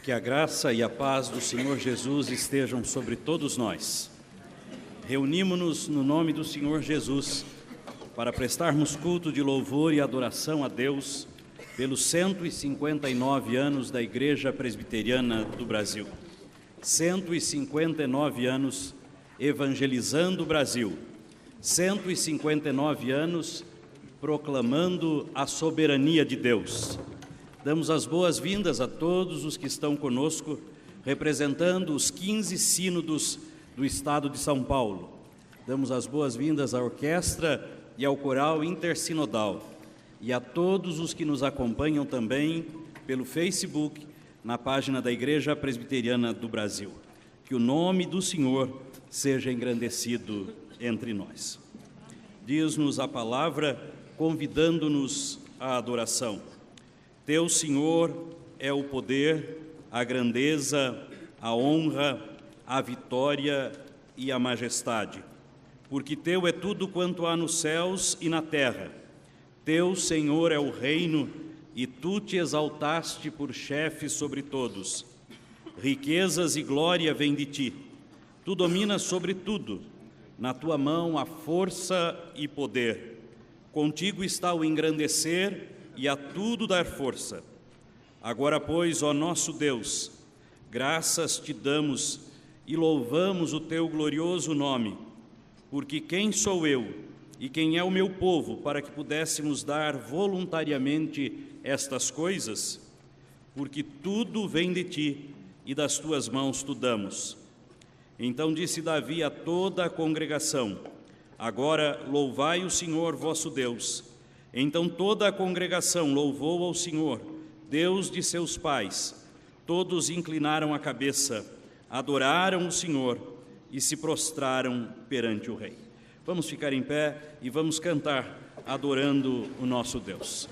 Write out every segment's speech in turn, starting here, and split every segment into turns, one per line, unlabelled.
Que a graça e a paz do Senhor Jesus estejam sobre todos nós. Reunimo-nos no nome do Senhor Jesus para prestarmos culto de louvor e adoração a Deus pelos 159 anos da Igreja Presbiteriana do Brasil. 159 anos evangelizando o Brasil. 159 anos proclamando a soberania de Deus. Damos as boas-vindas a todos os que estão conosco, representando os 15 sínodos do Estado de São Paulo. Damos as boas-vindas à orquestra e ao coral intersinodal, e a todos os que nos acompanham também pelo Facebook, na página da Igreja Presbiteriana do Brasil. Que o nome do Senhor seja engrandecido entre nós. Diz-nos a palavra, convidando-nos à adoração. Teu, Senhor, é o poder, a grandeza, a honra, a vitória e a majestade. Porque Teu é tudo quanto há nos céus e na terra. Teu, Senhor, é o reino, e Tu te exaltaste por chefe sobre todos. Riquezas e glória vêm de Ti. Tu dominas sobre tudo. Na Tua mão há força e poder. Contigo está o engrandecer e a tudo dar força. Agora, pois, ó nosso Deus, graças Te damos e louvamos o Teu glorioso nome, porque quem sou eu e quem é o meu povo para que pudéssemos dar voluntariamente estas coisas? Porque tudo vem de Ti e das Tuas mãos Tu damos. Então disse Davi a toda a congregação: agora louvai o Senhor vosso Deus. Então toda a congregação louvou ao Senhor, Deus de seus pais. Todos inclinaram a cabeça, adoraram o Senhor e se prostraram perante o Rei. Vamos ficar em pé e vamos cantar adorando o nosso Deus.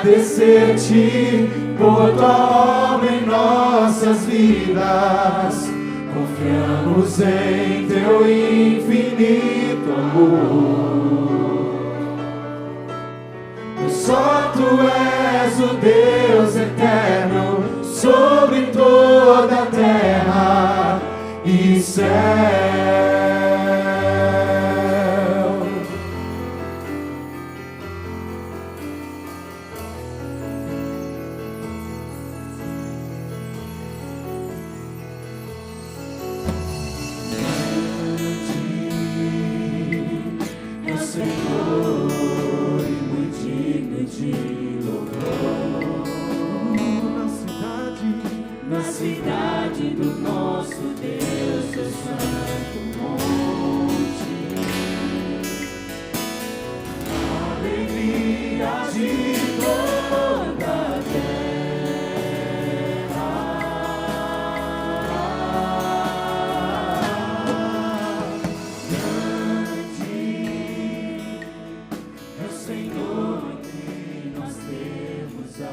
Agradecer-te por tua obra em nossas vidas. Confiamos em teu infinito amor. Pois só tu és o Deus eterno sobre toda a terra e céu.
Cidade do nosso Deus, o santo monte, alegria de toda a terra, grande é o Senhor em quem nós temos a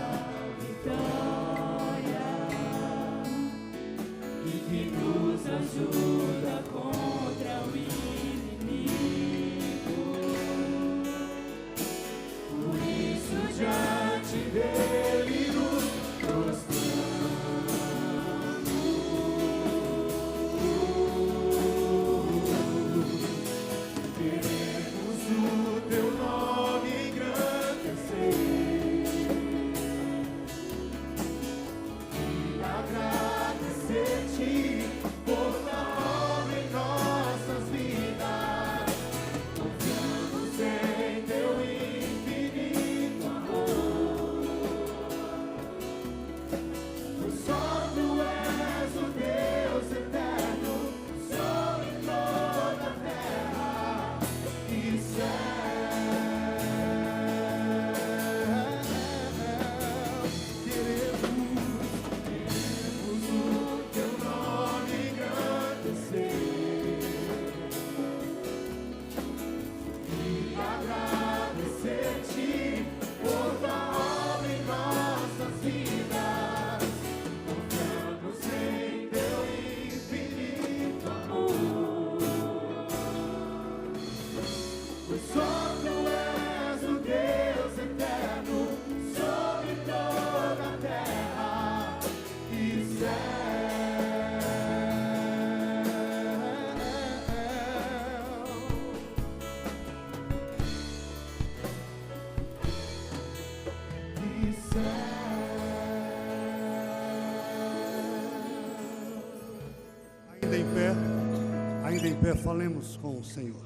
pé, falemos com o Senhor.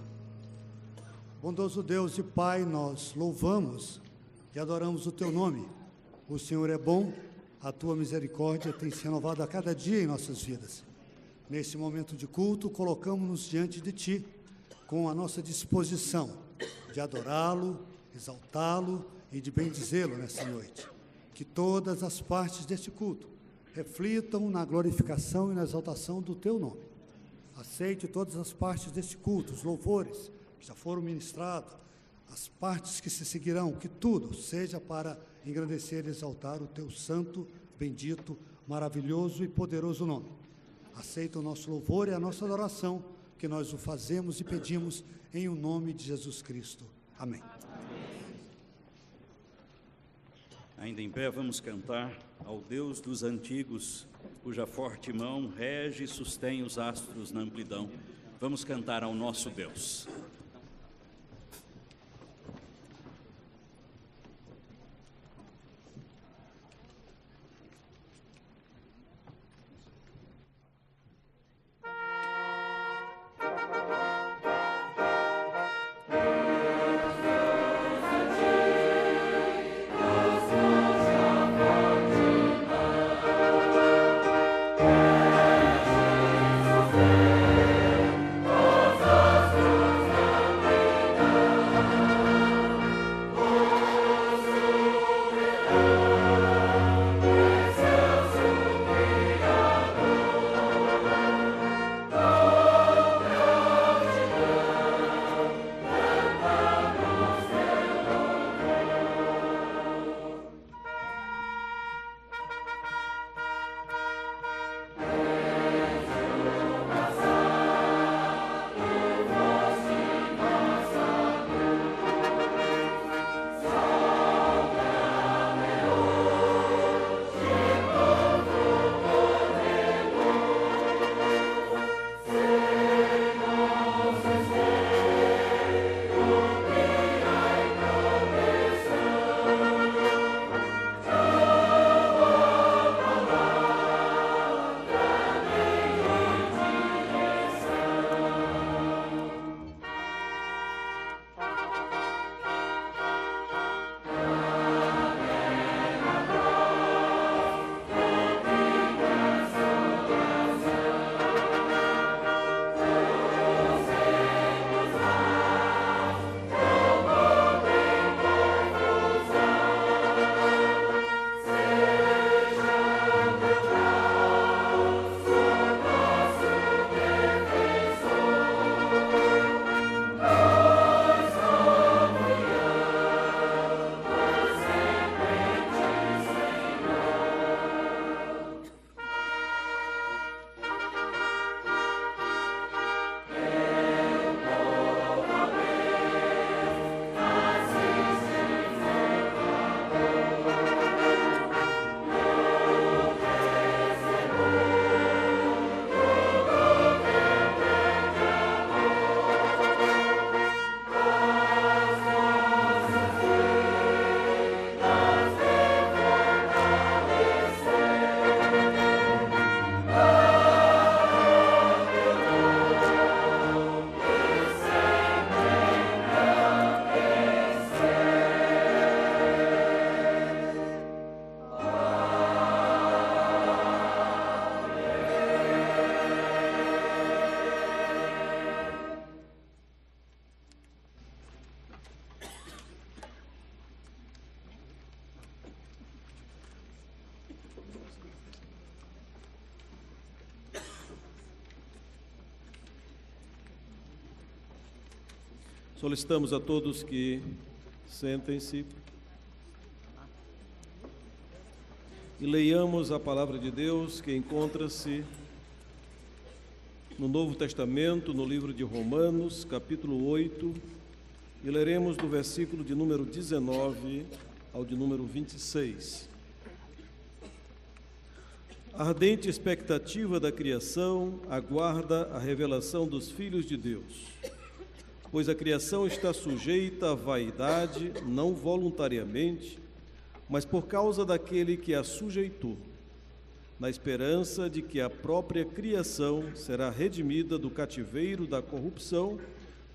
Bondoso Deus e Pai, nós louvamos e adoramos o Teu nome. O Senhor é bom, a Tua misericórdia tem se renovado a cada dia em nossas vidas. Nesse momento de culto, colocamos-nos diante de Ti, com a nossa disposição de adorá-lo, exaltá-lo e de bendizê-lo nessa noite. Que todas as partes deste culto reflitam na glorificação e na exaltação do Teu nome. Aceite todas as partes deste culto, os louvores que já foram ministrados, as partes que se seguirão, que tudo seja para engrandecer e exaltar o Teu santo, bendito, maravilhoso e poderoso nome. Aceita o nosso louvor e a nossa adoração, que nós o fazemos e pedimos em o nome de Jesus Cristo. Amém.
Ainda em pé, vamos cantar ao Deus dos antigos, cuja forte mão rege e sustém os astros na amplidão. Vamos cantar ao nosso Deus.
Solicitamos a todos que sentem-se e leiamos a palavra de Deus que encontra-se no Novo Testamento, no livro de Romanos, capítulo 8, e leremos do versículo de número 19 ao de número 26. A ardente expectativa da criação aguarda a revelação dos filhos de Deus, pois a criação está sujeita à vaidade, não voluntariamente, mas por causa daquele que a sujeitou, na esperança de que a própria criação será redimida do cativeiro da corrupção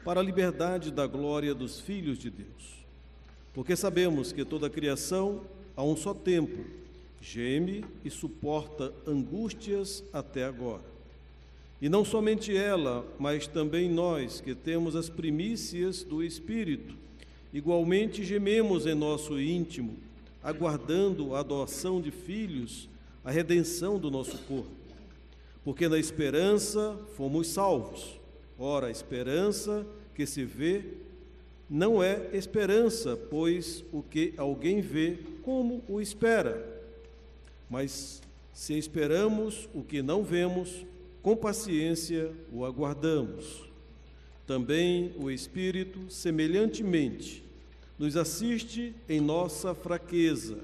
para a liberdade da glória dos filhos de Deus. Porque sabemos que toda a criação, a um só tempo, geme e suporta angústias até agora. E não somente ela, mas também nós, que temos as primícias do Espírito, igualmente gememos em nosso íntimo, aguardando a adoção de filhos, a redenção do nosso corpo. Porque na esperança fomos salvos. Ora, a esperança que se vê não é esperança, pois o que alguém vê, como o espera? Mas se esperamos o que não vemos, com paciência o aguardamos. Também o Espírito, semelhantemente, nos assiste em nossa fraqueza,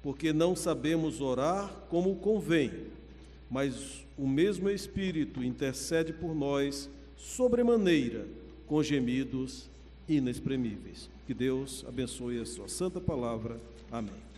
porque não sabemos orar como convém, mas o mesmo Espírito intercede por nós sobremaneira, com gemidos inexprimíveis. Que Deus abençoe a sua santa palavra. Amém.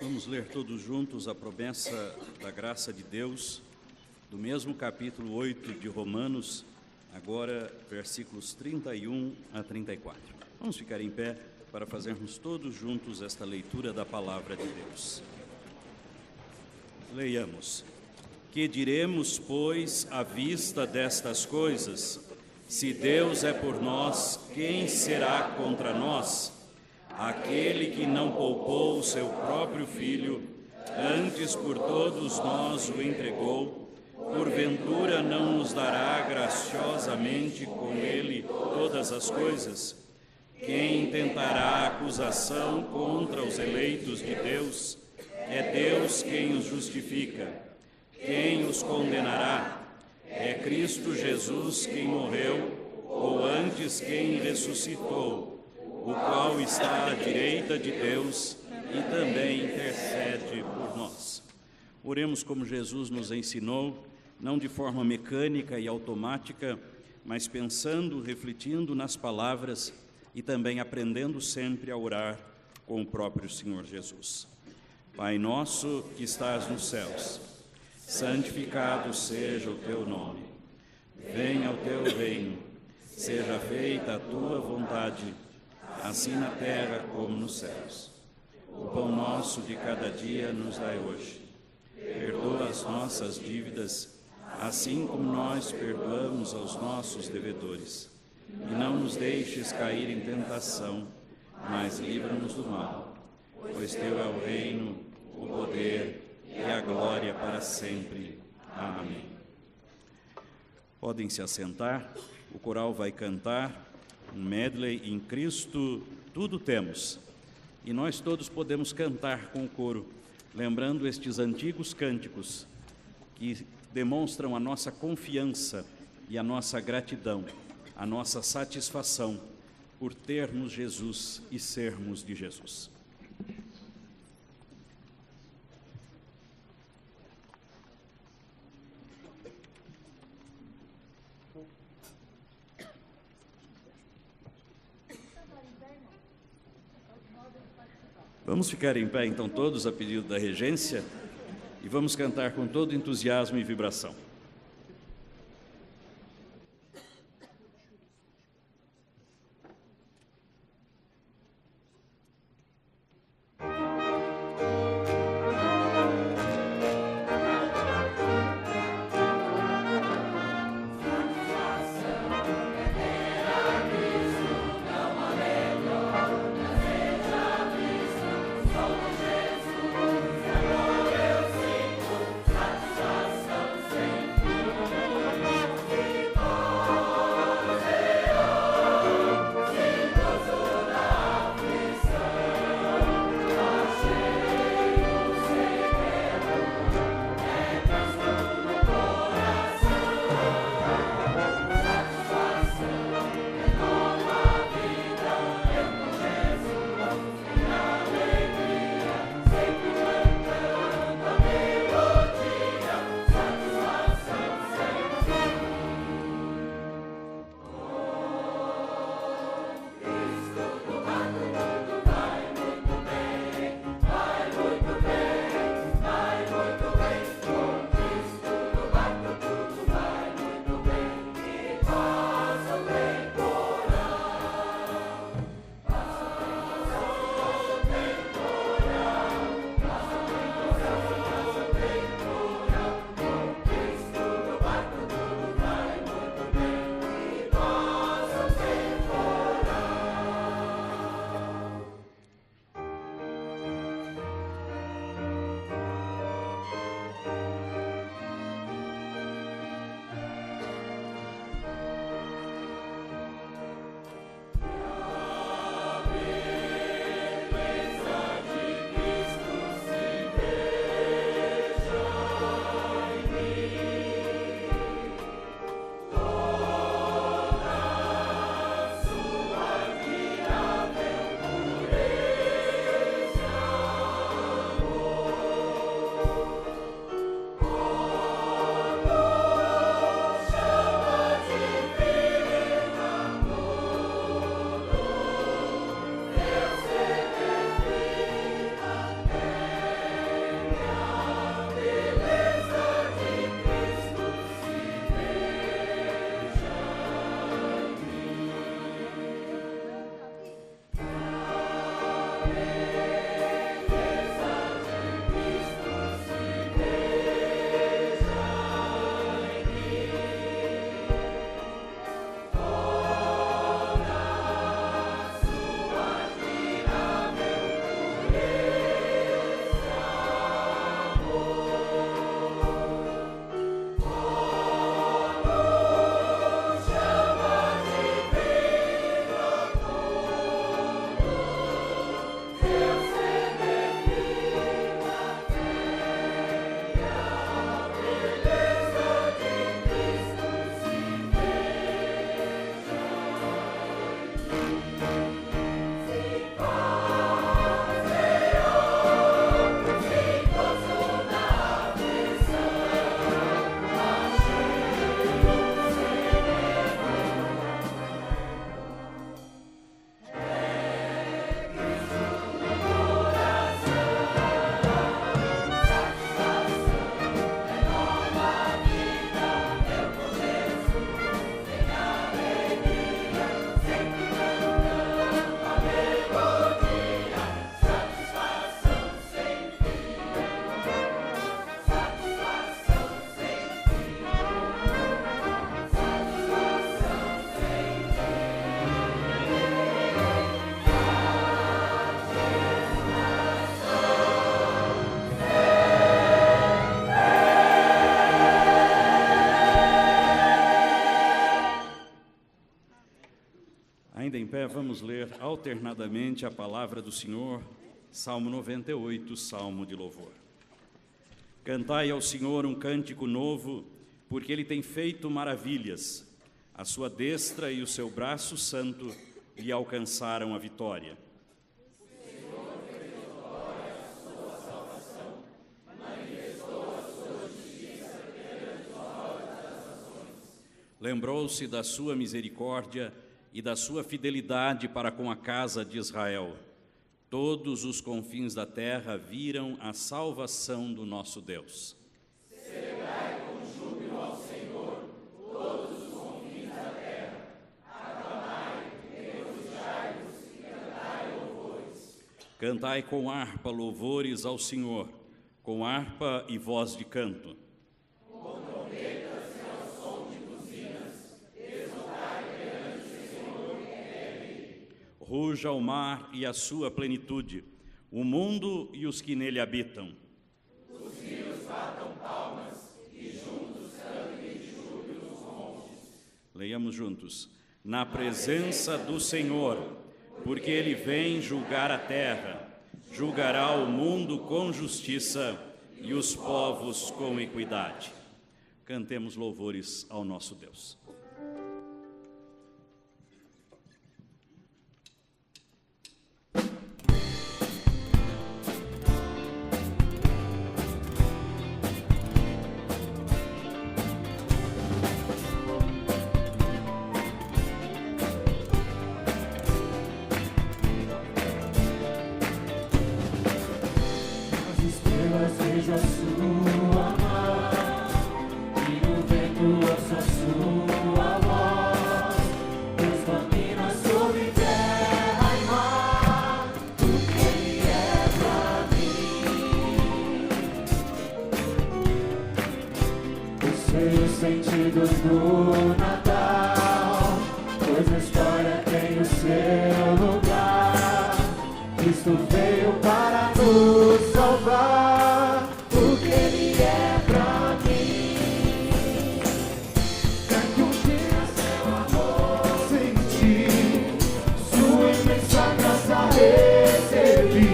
Vamos ler todos juntos a promessa da graça de Deus, do mesmo capítulo 8 de Romanos, agora versículos 31 a 34. Vamos ficar em pé para fazermos todos juntos esta leitura da palavra de Deus. Leiamos. Que diremos, pois, à vista destas coisas? Se Deus é por nós, quem será contra nós? Aquele que não poupou o seu próprio Filho, antes por todos nós o entregou, porventura não nos dará graciosamente com ele todas as coisas? Quem intentará acusação contra os eleitos de Deus? É Deus quem os justifica. Quem os condenará? É Cristo Jesus quem morreu, ou antes quem ressuscitou, o qual está à direita de Deus e também intercede por nós. Oremos como Jesus nos ensinou, não de forma mecânica e automática, mas pensando, refletindo nas palavras e também aprendendo sempre a orar com o próprio Senhor Jesus. Pai nosso que estás nos céus, santificado seja o teu nome. Venha o teu reino, seja feita a tua vontade, assim na terra como nos céus. O pão nosso de cada dia nos dai hoje. Perdoa as nossas dívidas, assim como nós perdoamos aos nossos devedores. E não nos deixes cair em tentação, mas livra-nos do mal. Pois teu é o reino, o poder e a glória para sempre. Amém. Podem se assentar, o coral vai cantar um medley em Cristo, tudo temos. E nós todos podemos cantar com o coro, lembrando estes antigos cânticos que demonstram a nossa confiança e a nossa gratidão, a nossa satisfação por termos Jesus e sermos de Jesus. Vamos ficar em pé, então, todos a pedido da regência e vamos cantar com todo entusiasmo e vibração.
Sem
Ainda em pé, vamos ler alternadamente a palavra do Senhor, Salmo 98, Salmo de louvor. Cantai ao Senhor um cântico novo, porque Ele tem feito maravilhas. A sua destra e o seu braço santo lhe alcançaram a vitória.
O Senhor fez notória a sua salvação, manifestou a sua justiça perante os olhos das nações.
Lembrou-se da sua misericórdia e da sua fidelidade para com a casa de Israel. Todos os confins da terra viram a salvação do nosso Deus.
Celebrai com júbilo ao Senhor, todos os confins da terra. Aclamai, regozijai-vos e cantai louvores.
Cantai com harpa louvores ao Senhor, com harpa e voz de canto.
Com trombetas e ao som de buzinas, exultai perante o Senhor que é rei.
Ruja o mar e a sua plenitude, o mundo e os que nele habitam.
Os rios batam palmas e juntos cantem de júbilo os montes.
Leiamos juntos. Na presença do Senhor, porque Ele vem julgar a terra, julgará o mundo com justiça e os povos com equidade. Cantemos louvores ao nosso Deus.
Vejo a sua mão, e no vento ouço a sua voz. Deus domina sobre terra e mar, porque Ele é pra mim. Eu sei os sentidos do Natal, pois a história tem o seu lugar. Cristo veio para nos salvar, porque Ele é pra mim. Quero um dia seu amor sentir, sua imensa graça recebi.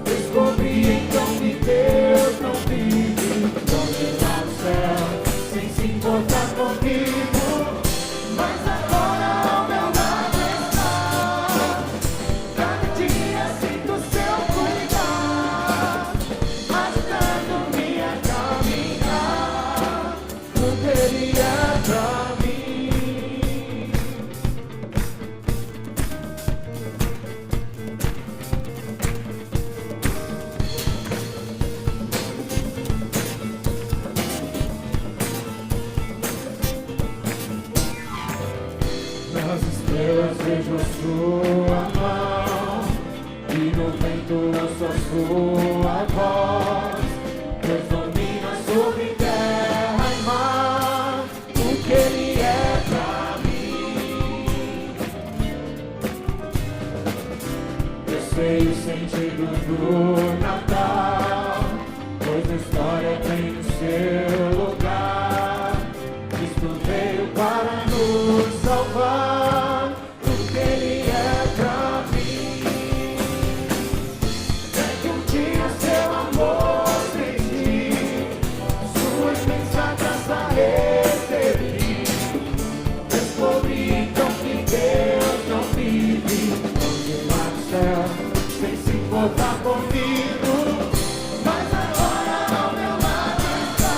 Descobri então que Deus não vive longe lá no céu, sem se importar comigo. Mas agora ao meu lado está, cada dia sinto seu cuidar, ajudando-me a caminhar, porque Ele é pra mim. Nas estrelas vejo a sua mão, e no vento ouço a sua voz. Deus domina sobre terra e mar, porque Ele é pra mim. Eu sei o sentido do Natal, pois a história tem o seu lugar. Cristo veio para nos salvar, porque Ele é pra mim. É que um dia seu amor senti, sua imensa graça recebi. Descobri então que Deus não vive longe lá no céu, sem se importar comigo. Mas agora ao meu lado está,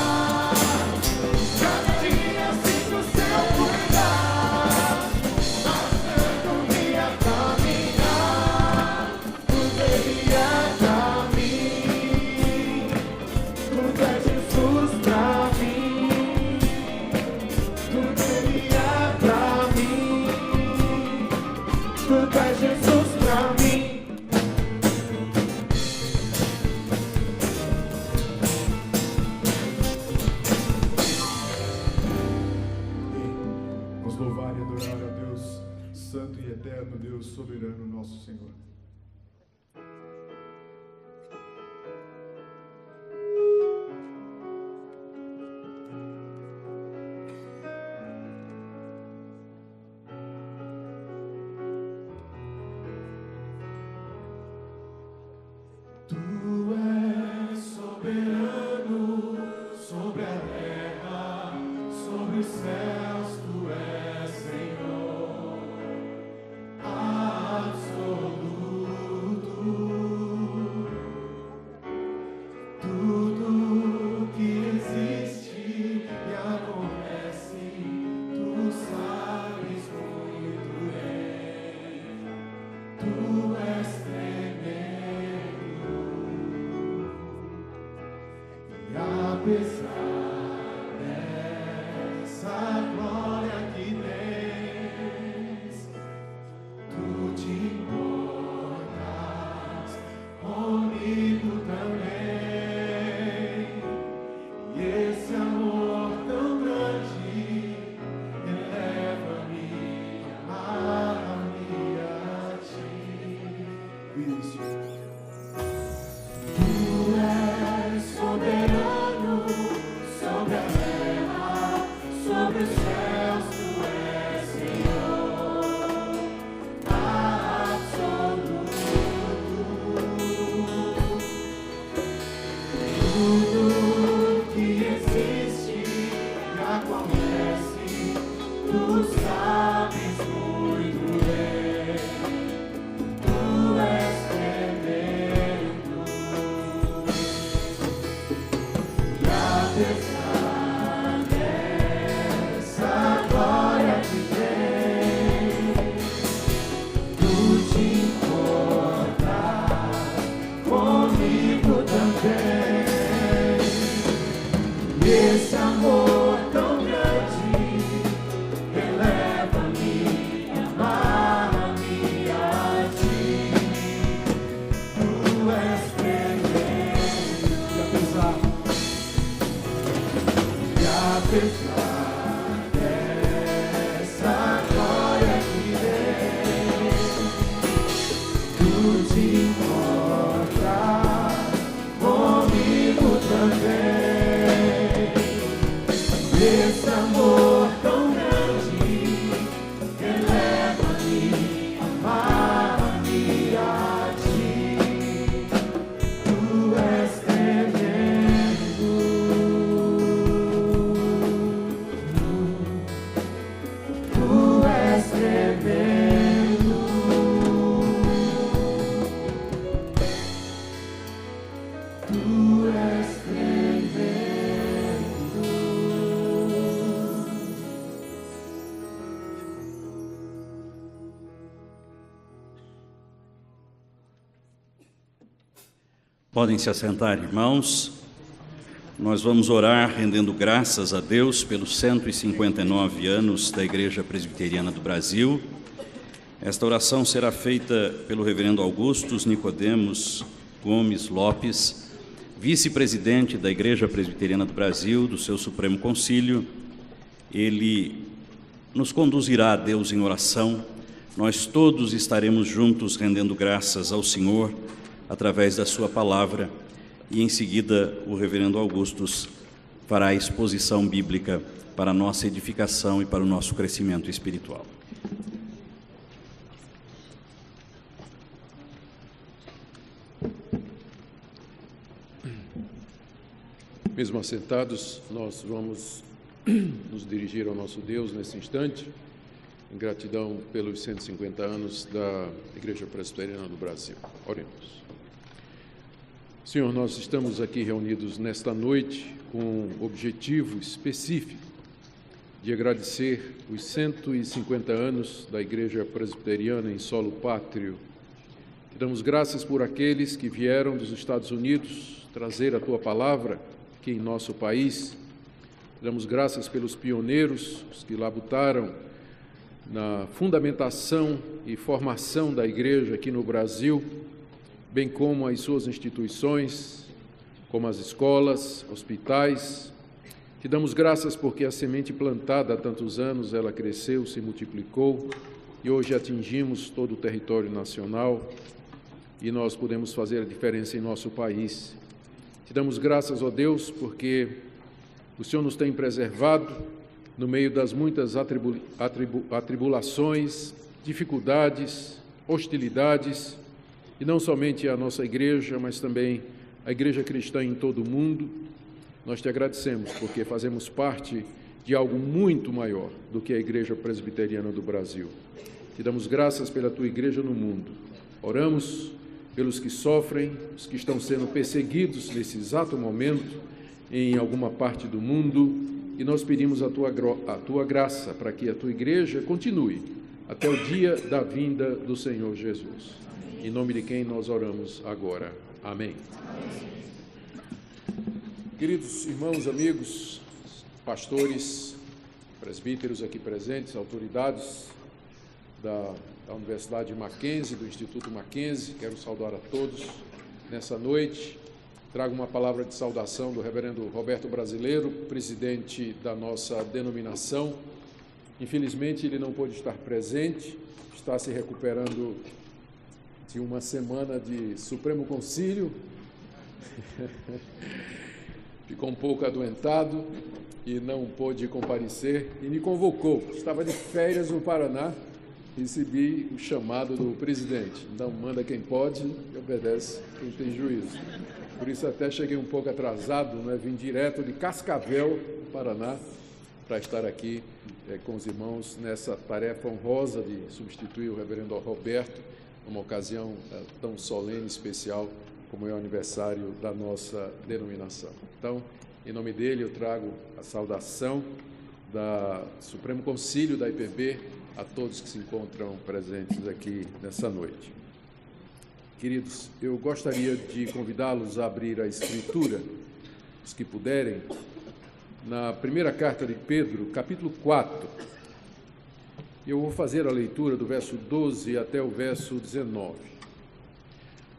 cada dia sinto seu cuidar, ajudando-me a caminhar, porque Ele é pra mim. Tudo é Jesus pra mim, tudo Ele é pra mim, tudo é Jesus pra mim.
Vamos louvar e adorar a Deus, Santo e Eterno, Deus soberano, nosso Senhor.
Podem se assentar, irmãos. Nós vamos orar rendendo graças a Deus pelos 159 anos da Igreja Presbiteriana do Brasil. Esta oração será feita pelo reverendo Augustus Nicodemos Gomes Lopes, vice-presidente da Igreja Presbiteriana do Brasil, do seu Supremo Concílio. Ele nos conduzirá a Deus em oração. Nós todos estaremos juntos rendendo graças ao Senhor através da sua palavra, e em seguida o reverendo Augustus fará a exposição bíblica para a nossa edificação e para o nosso crescimento espiritual.
Mesmo assentados, nós vamos nos dirigir ao nosso Deus nesse instante, em gratidão pelos 150 anos da Igreja Presbiteriana do Brasil. Oremos. Senhor, nós estamos aqui reunidos nesta noite com um objetivo específico de agradecer os 150 anos da Igreja Presbiteriana em solo pátrio. Te damos graças por aqueles que vieram dos Estados Unidos trazer a Tua palavra aqui em nosso país. Te damos graças pelos pioneiros, os que labutaram na fundamentação e formação da Igreja aqui no Brasil, bem como as suas instituições, como as escolas, hospitais. Te damos graças porque a semente plantada há tantos anos, ela cresceu, se multiplicou e hoje atingimos todo o território nacional e nós podemos fazer a diferença em nosso país. Te damos graças, ó Deus, porque o Senhor nos tem preservado no meio das muitas atribulações, dificuldades, hostilidades, e não somente a nossa igreja, mas também a igreja cristã em todo o mundo. Nós te agradecemos porque fazemos parte de algo muito maior do que a Igreja Presbiteriana do Brasil. Te damos graças pela tua igreja no mundo. Oramos pelos que sofrem, os que estão sendo perseguidos nesse exato momento em alguma parte do mundo, e nós pedimos a tua graça para que a tua igreja continue até o dia da vinda do Senhor Jesus. Em nome de quem nós oramos agora. Amém. Queridos irmãos, amigos, pastores, presbíteros aqui presentes, autoridades da Universidade Mackenzie, do Instituto Mackenzie, quero saudar a todos nessa noite. Trago uma palavra de saudação do reverendo Roberto Brasileiro, presidente da nossa denominação. Infelizmente, ele não pôde estar presente, está se recuperando de uma semana de Supremo Concílio, ficou um pouco adoentado e não pôde comparecer e me convocou. Estava de férias no Paraná, recebi o chamado do presidente. Então, manda quem pode e obedece quem tem juízo. Por isso até cheguei um pouco atrasado, né? Vim direto de Cascavel, Paraná, para estar aqui com os irmãos nessa tarefa honrosa de substituir o reverendo Roberto, numa ocasião tão solene e especial como é o aniversário da nossa denominação. Então, em nome dele, eu trago a saudação do Supremo Concílio da IPB a todos que se encontram presentes aqui nessa noite. Queridos, eu gostaria de convidá-los a abrir a Escritura, os que puderem, na primeira carta de Pedro, capítulo 4. Eu vou fazer a leitura do verso 12 até o verso 19.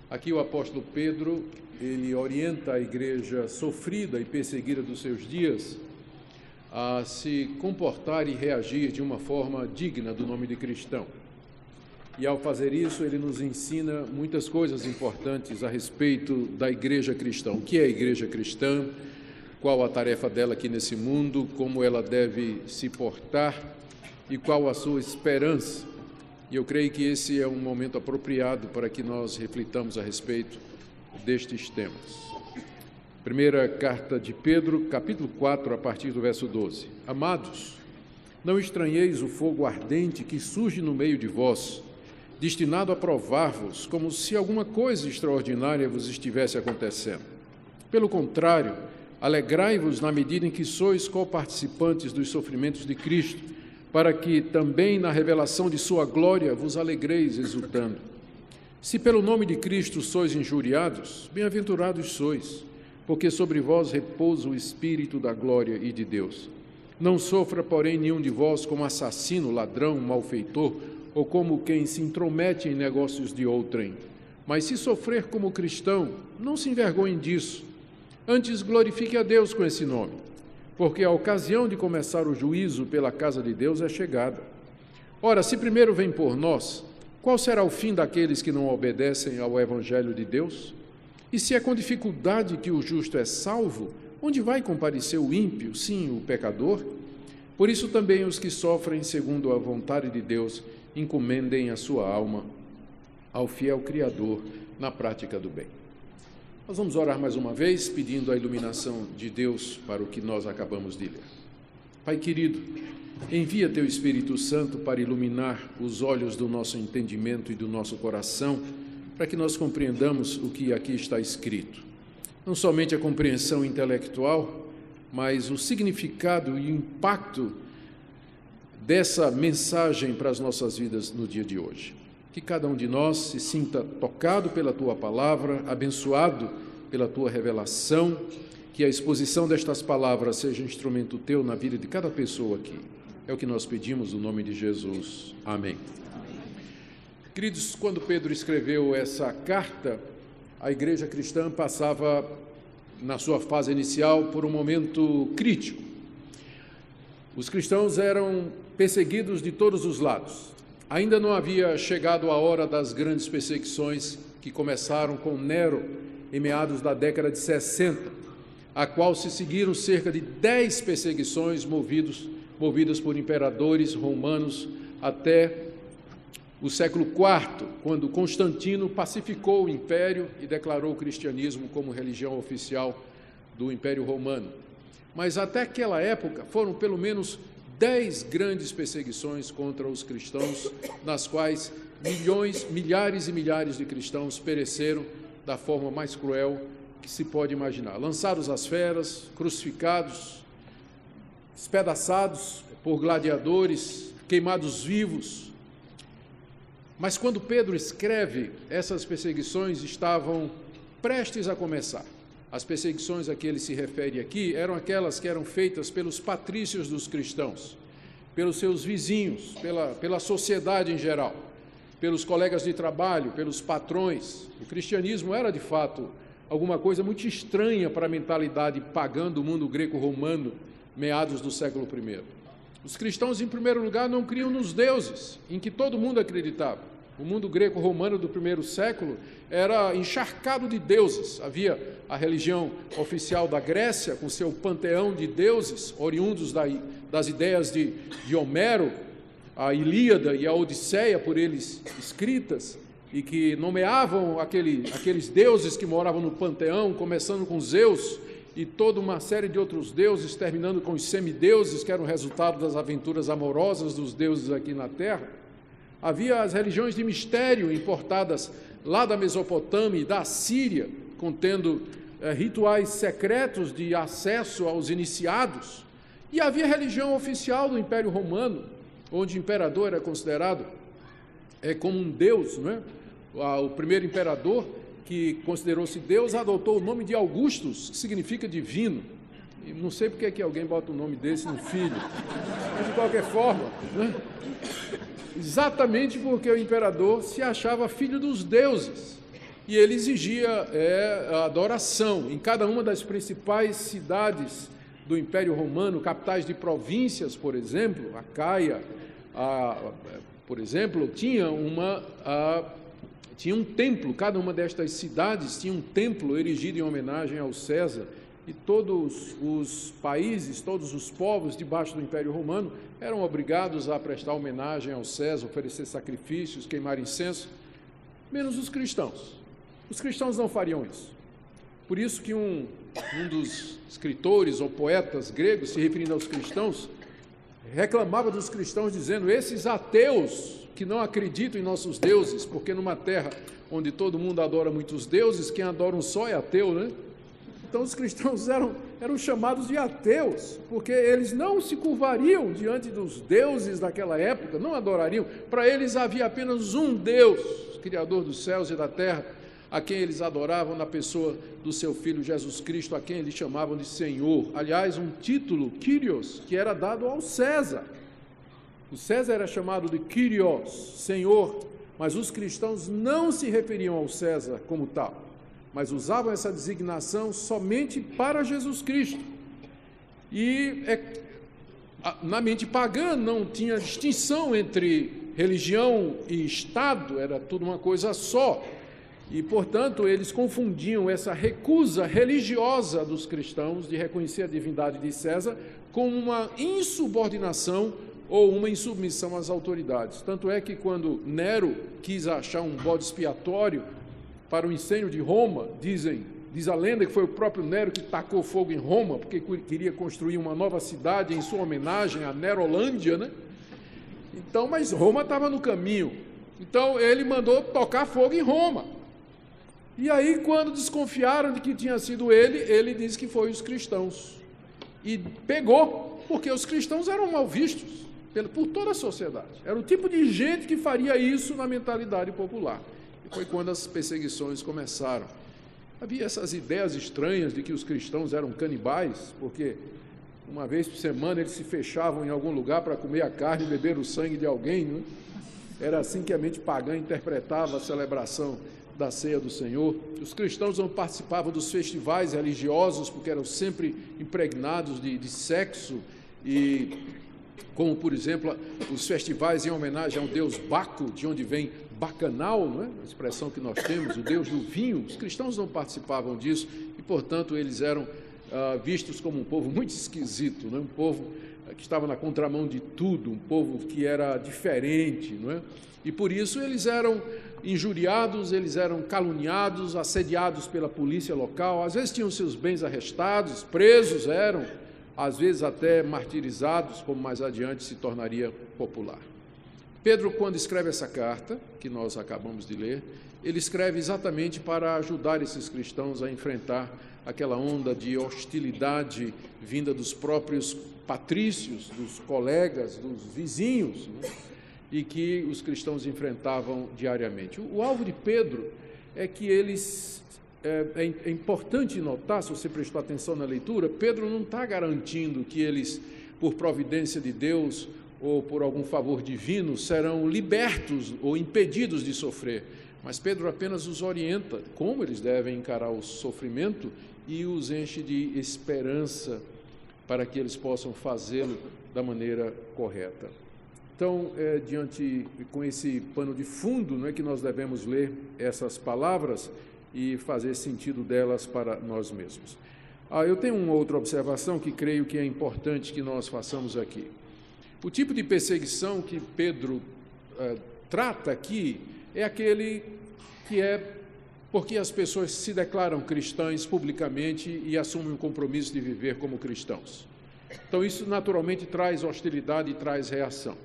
Aqui o apóstolo Pedro, ele orienta a igreja sofrida e perseguida dos seus dias a se comportar e reagir de uma forma digna do nome de cristão. E ao fazer isso, ele nos ensina muitas coisas importantes a respeito da igreja cristã. O que é a igreja cristã? Qual a tarefa dela aqui nesse mundo? Como ela deve se portar? E qual a sua esperança? E eu creio que esse é um momento apropriado para que nós reflitamos a respeito destes temas. Primeira carta de Pedro, capítulo 4, a partir do verso 12. Amados, não estranheis o fogo ardente que surge no meio de vós, destinado a provar-vos, como se alguma coisa extraordinária vos estivesse acontecendo. Pelo contrário, alegrai-vos na medida em que sois coparticipantes dos sofrimentos de Cristo, para que também na revelação de sua glória vos alegreis exultando. Se pelo nome de Cristo sois injuriados, bem-aventurados sois, porque sobre vós repousa o Espírito da glória e de Deus. Não sofra, porém, nenhum de vós como assassino, ladrão, malfeitor, ou como quem se intromete em negócios de outrem. Mas se sofrer como cristão, não se envergonhe disso. Antes glorifique a Deus com esse nome, porque a ocasião de começar o juízo pela casa de Deus é chegada. Ora, se primeiro vem por nós, qual será o fim daqueles que não obedecem ao Evangelho de Deus? E se é com dificuldade que o justo é salvo, onde vai comparecer o ímpio, sim, o pecador? Por isso também os que sofrem segundo a vontade de Deus encomendem a sua alma ao fiel Criador na prática do bem. Nós vamos orar mais uma vez, pedindo a iluminação de Deus para o que nós acabamos de ler. Pai querido, envia Teu Espírito Santo para iluminar os olhos do nosso entendimento e do nosso coração, para que nós compreendamos o que aqui está escrito. Não somente a compreensão intelectual, mas o significado e o impacto dessa mensagem para as nossas vidas no dia de hoje. Que cada um de nós se sinta tocado pela Tua palavra, abençoado pela Tua revelação, que a exposição destas palavras seja instrumento Teu na vida de cada pessoa aqui. É o que nós pedimos no nome de Jesus. Amém. Queridos, quando Pedro escreveu essa carta, a igreja cristã passava, na sua fase inicial, por um momento crítico. Os cristãos eram perseguidos de todos os lados. Ainda não havia chegado a hora das grandes perseguições que começaram com Nero em meados da década de 60, a qual se seguiram cerca de 10 perseguições movidas por imperadores romanos até o século IV, quando Constantino pacificou o império e declarou o cristianismo como religião oficial do Império Romano. Mas até aquela época foram pelo menos 10 grandes perseguições contra os cristãos, nas quais milhares e milhares de cristãos pereceram da forma mais cruel que se pode imaginar. Lançados às feras, crucificados, despedaçados por gladiadores, queimados vivos. Mas quando Pedro escreve, essas perseguições estavam prestes a começar. as perseguições a que ele se refere aqui eram aquelas que eram feitas pelos patrícios dos cristãos, pelos seus vizinhos, pela sociedade em geral, pelos colegas de trabalho, pelos patrões. O cristianismo era, de fato, alguma coisa muito estranha para a mentalidade pagã do mundo greco-romano, meados do século I. Os cristãos, em primeiro lugar, não criam nos deuses, em que todo mundo acreditava. O mundo greco-romano do primeiro século era encharcado de deuses. Havia a religião oficial da Grécia, com seu panteão de deuses, oriundos das ideias de Homero, a Ilíada e a Odisseia, por eles escritas, e que nomeavam aqueles deuses que moravam no panteão, começando com Zeus, e toda uma série de outros deuses, terminando com os semideuses, que eram resultado das aventuras amorosas dos deuses aqui na Terra. Havia as religiões de mistério importadas lá da Mesopotâmia e da Síria, contendo rituais secretos de acesso aos iniciados. E havia a religião oficial do Império Romano, onde o imperador era considerado como um deus, não é? O primeiro imperador, que considerou-se Deus, adotou o nome de Augustus, que significa divino. E não sei porque que alguém bota um nome desse no filho, mas de qualquer forma, né? Exatamente porque o imperador se achava filho dos deuses e ele exigia a adoração. Em cada uma das principais cidades do Império Romano, capitais de províncias, por exemplo, a Caia, por exemplo, tinha um templo. Cada uma destas cidades tinha um templo erigido em homenagem ao César. E todos os países, todos os povos debaixo do Império Romano eram obrigados a prestar homenagem ao César, oferecer sacrifícios, queimar incenso, menos os cristãos. Os cristãos não fariam isso. Por isso que um dos escritores ou poetas gregos, se referindo aos cristãos, reclamava dos cristãos dizendo: esses ateus que não acreditam em nossos deuses, porque numa terra onde todo mundo adora muitos deuses, quem adora um só é ateu, né? Então, os cristãos eram chamados de ateus, porque eles não se curvariam diante dos deuses daquela época, não adorariam. Para eles havia apenas um Deus, Criador dos céus e da terra, a quem eles adoravam na pessoa do seu Filho Jesus Cristo, a quem eles chamavam de Senhor. Aliás, um título, Kyrios, que era dado ao César. O César era chamado de Kyrios, Senhor, mas os cristãos não se referiam ao César como tal, mas usavam essa designação somente para Jesus Cristo. E na mente pagã não tinha distinção entre religião e Estado, era tudo uma coisa só. E, portanto, eles confundiam essa recusa religiosa dos cristãos de reconhecer a divindade de César com uma insubordinação ou uma insubmissão às autoridades. Tanto é que quando Nero quis achar um bode expiatório para o incêndio de Roma, diz a lenda que foi o próprio Nero que tacou fogo em Roma, porque queria construir uma nova cidade em sua homenagem à Nerolândia, né? Então, mas Roma estava no caminho. Então, ele mandou tocar fogo em Roma. E aí, quando desconfiaram de que tinha sido ele disse que foi os cristãos. E pegou, porque os cristãos eram mal vistos por toda a sociedade. Era o tipo de gente que faria isso na mentalidade popular. Foi quando as perseguições começaram. Havia essas ideias estranhas de que os cristãos eram canibais, porque uma vez por semana eles se fechavam em algum lugar para comer a carne e beber o sangue de alguém, né? Era assim que a mente pagã interpretava a celebração da ceia do Senhor. Os cristãos não participavam dos festivais religiosos, porque eram sempre impregnados de sexo, e como, por exemplo, os festivais em homenagem ao deus Baco, de onde vem bacanal, não é? A expressão que nós temos, o deus do vinho. Os cristãos não participavam disso e, portanto, eles eram vistos como um povo muito esquisito, não é? Um povo que estava na contramão de tudo, um povo que era diferente, não é? E por isso eles eram injuriados, eles eram caluniados, assediados pela polícia local, às vezes tinham seus bens arrestados, presos eram, às vezes até martirizados, como mais adiante se tornaria popular. Pedro, quando escreve essa carta, que nós acabamos de ler, ele escreve exatamente para ajudar esses cristãos a enfrentar aquela onda de hostilidade vinda dos próprios patrícios, dos colegas, dos vizinhos, né? E que os cristãos enfrentavam diariamente. O alvo de Pedro é que eles é importante notar, se você prestou atenção na leitura, Pedro não está garantindo que eles, por providência de Deus ou por algum favor divino, serão libertos ou impedidos de sofrer. Mas Pedro apenas os orienta como eles devem encarar o sofrimento e os enche de esperança para que eles possam fazê-lo da maneira correta. Então, com esse pano de fundo, não é que nós devemos ler essas palavras e fazer sentido delas para nós mesmos. Eu tenho uma outra observação que creio que é importante que nós façamos aqui. O tipo de perseguição que Pedro trata aqui é aquele que é porque as pessoas se declaram cristãs publicamente e assumem um compromisso de viver como cristãos. Então, isso naturalmente traz hostilidade e traz reação.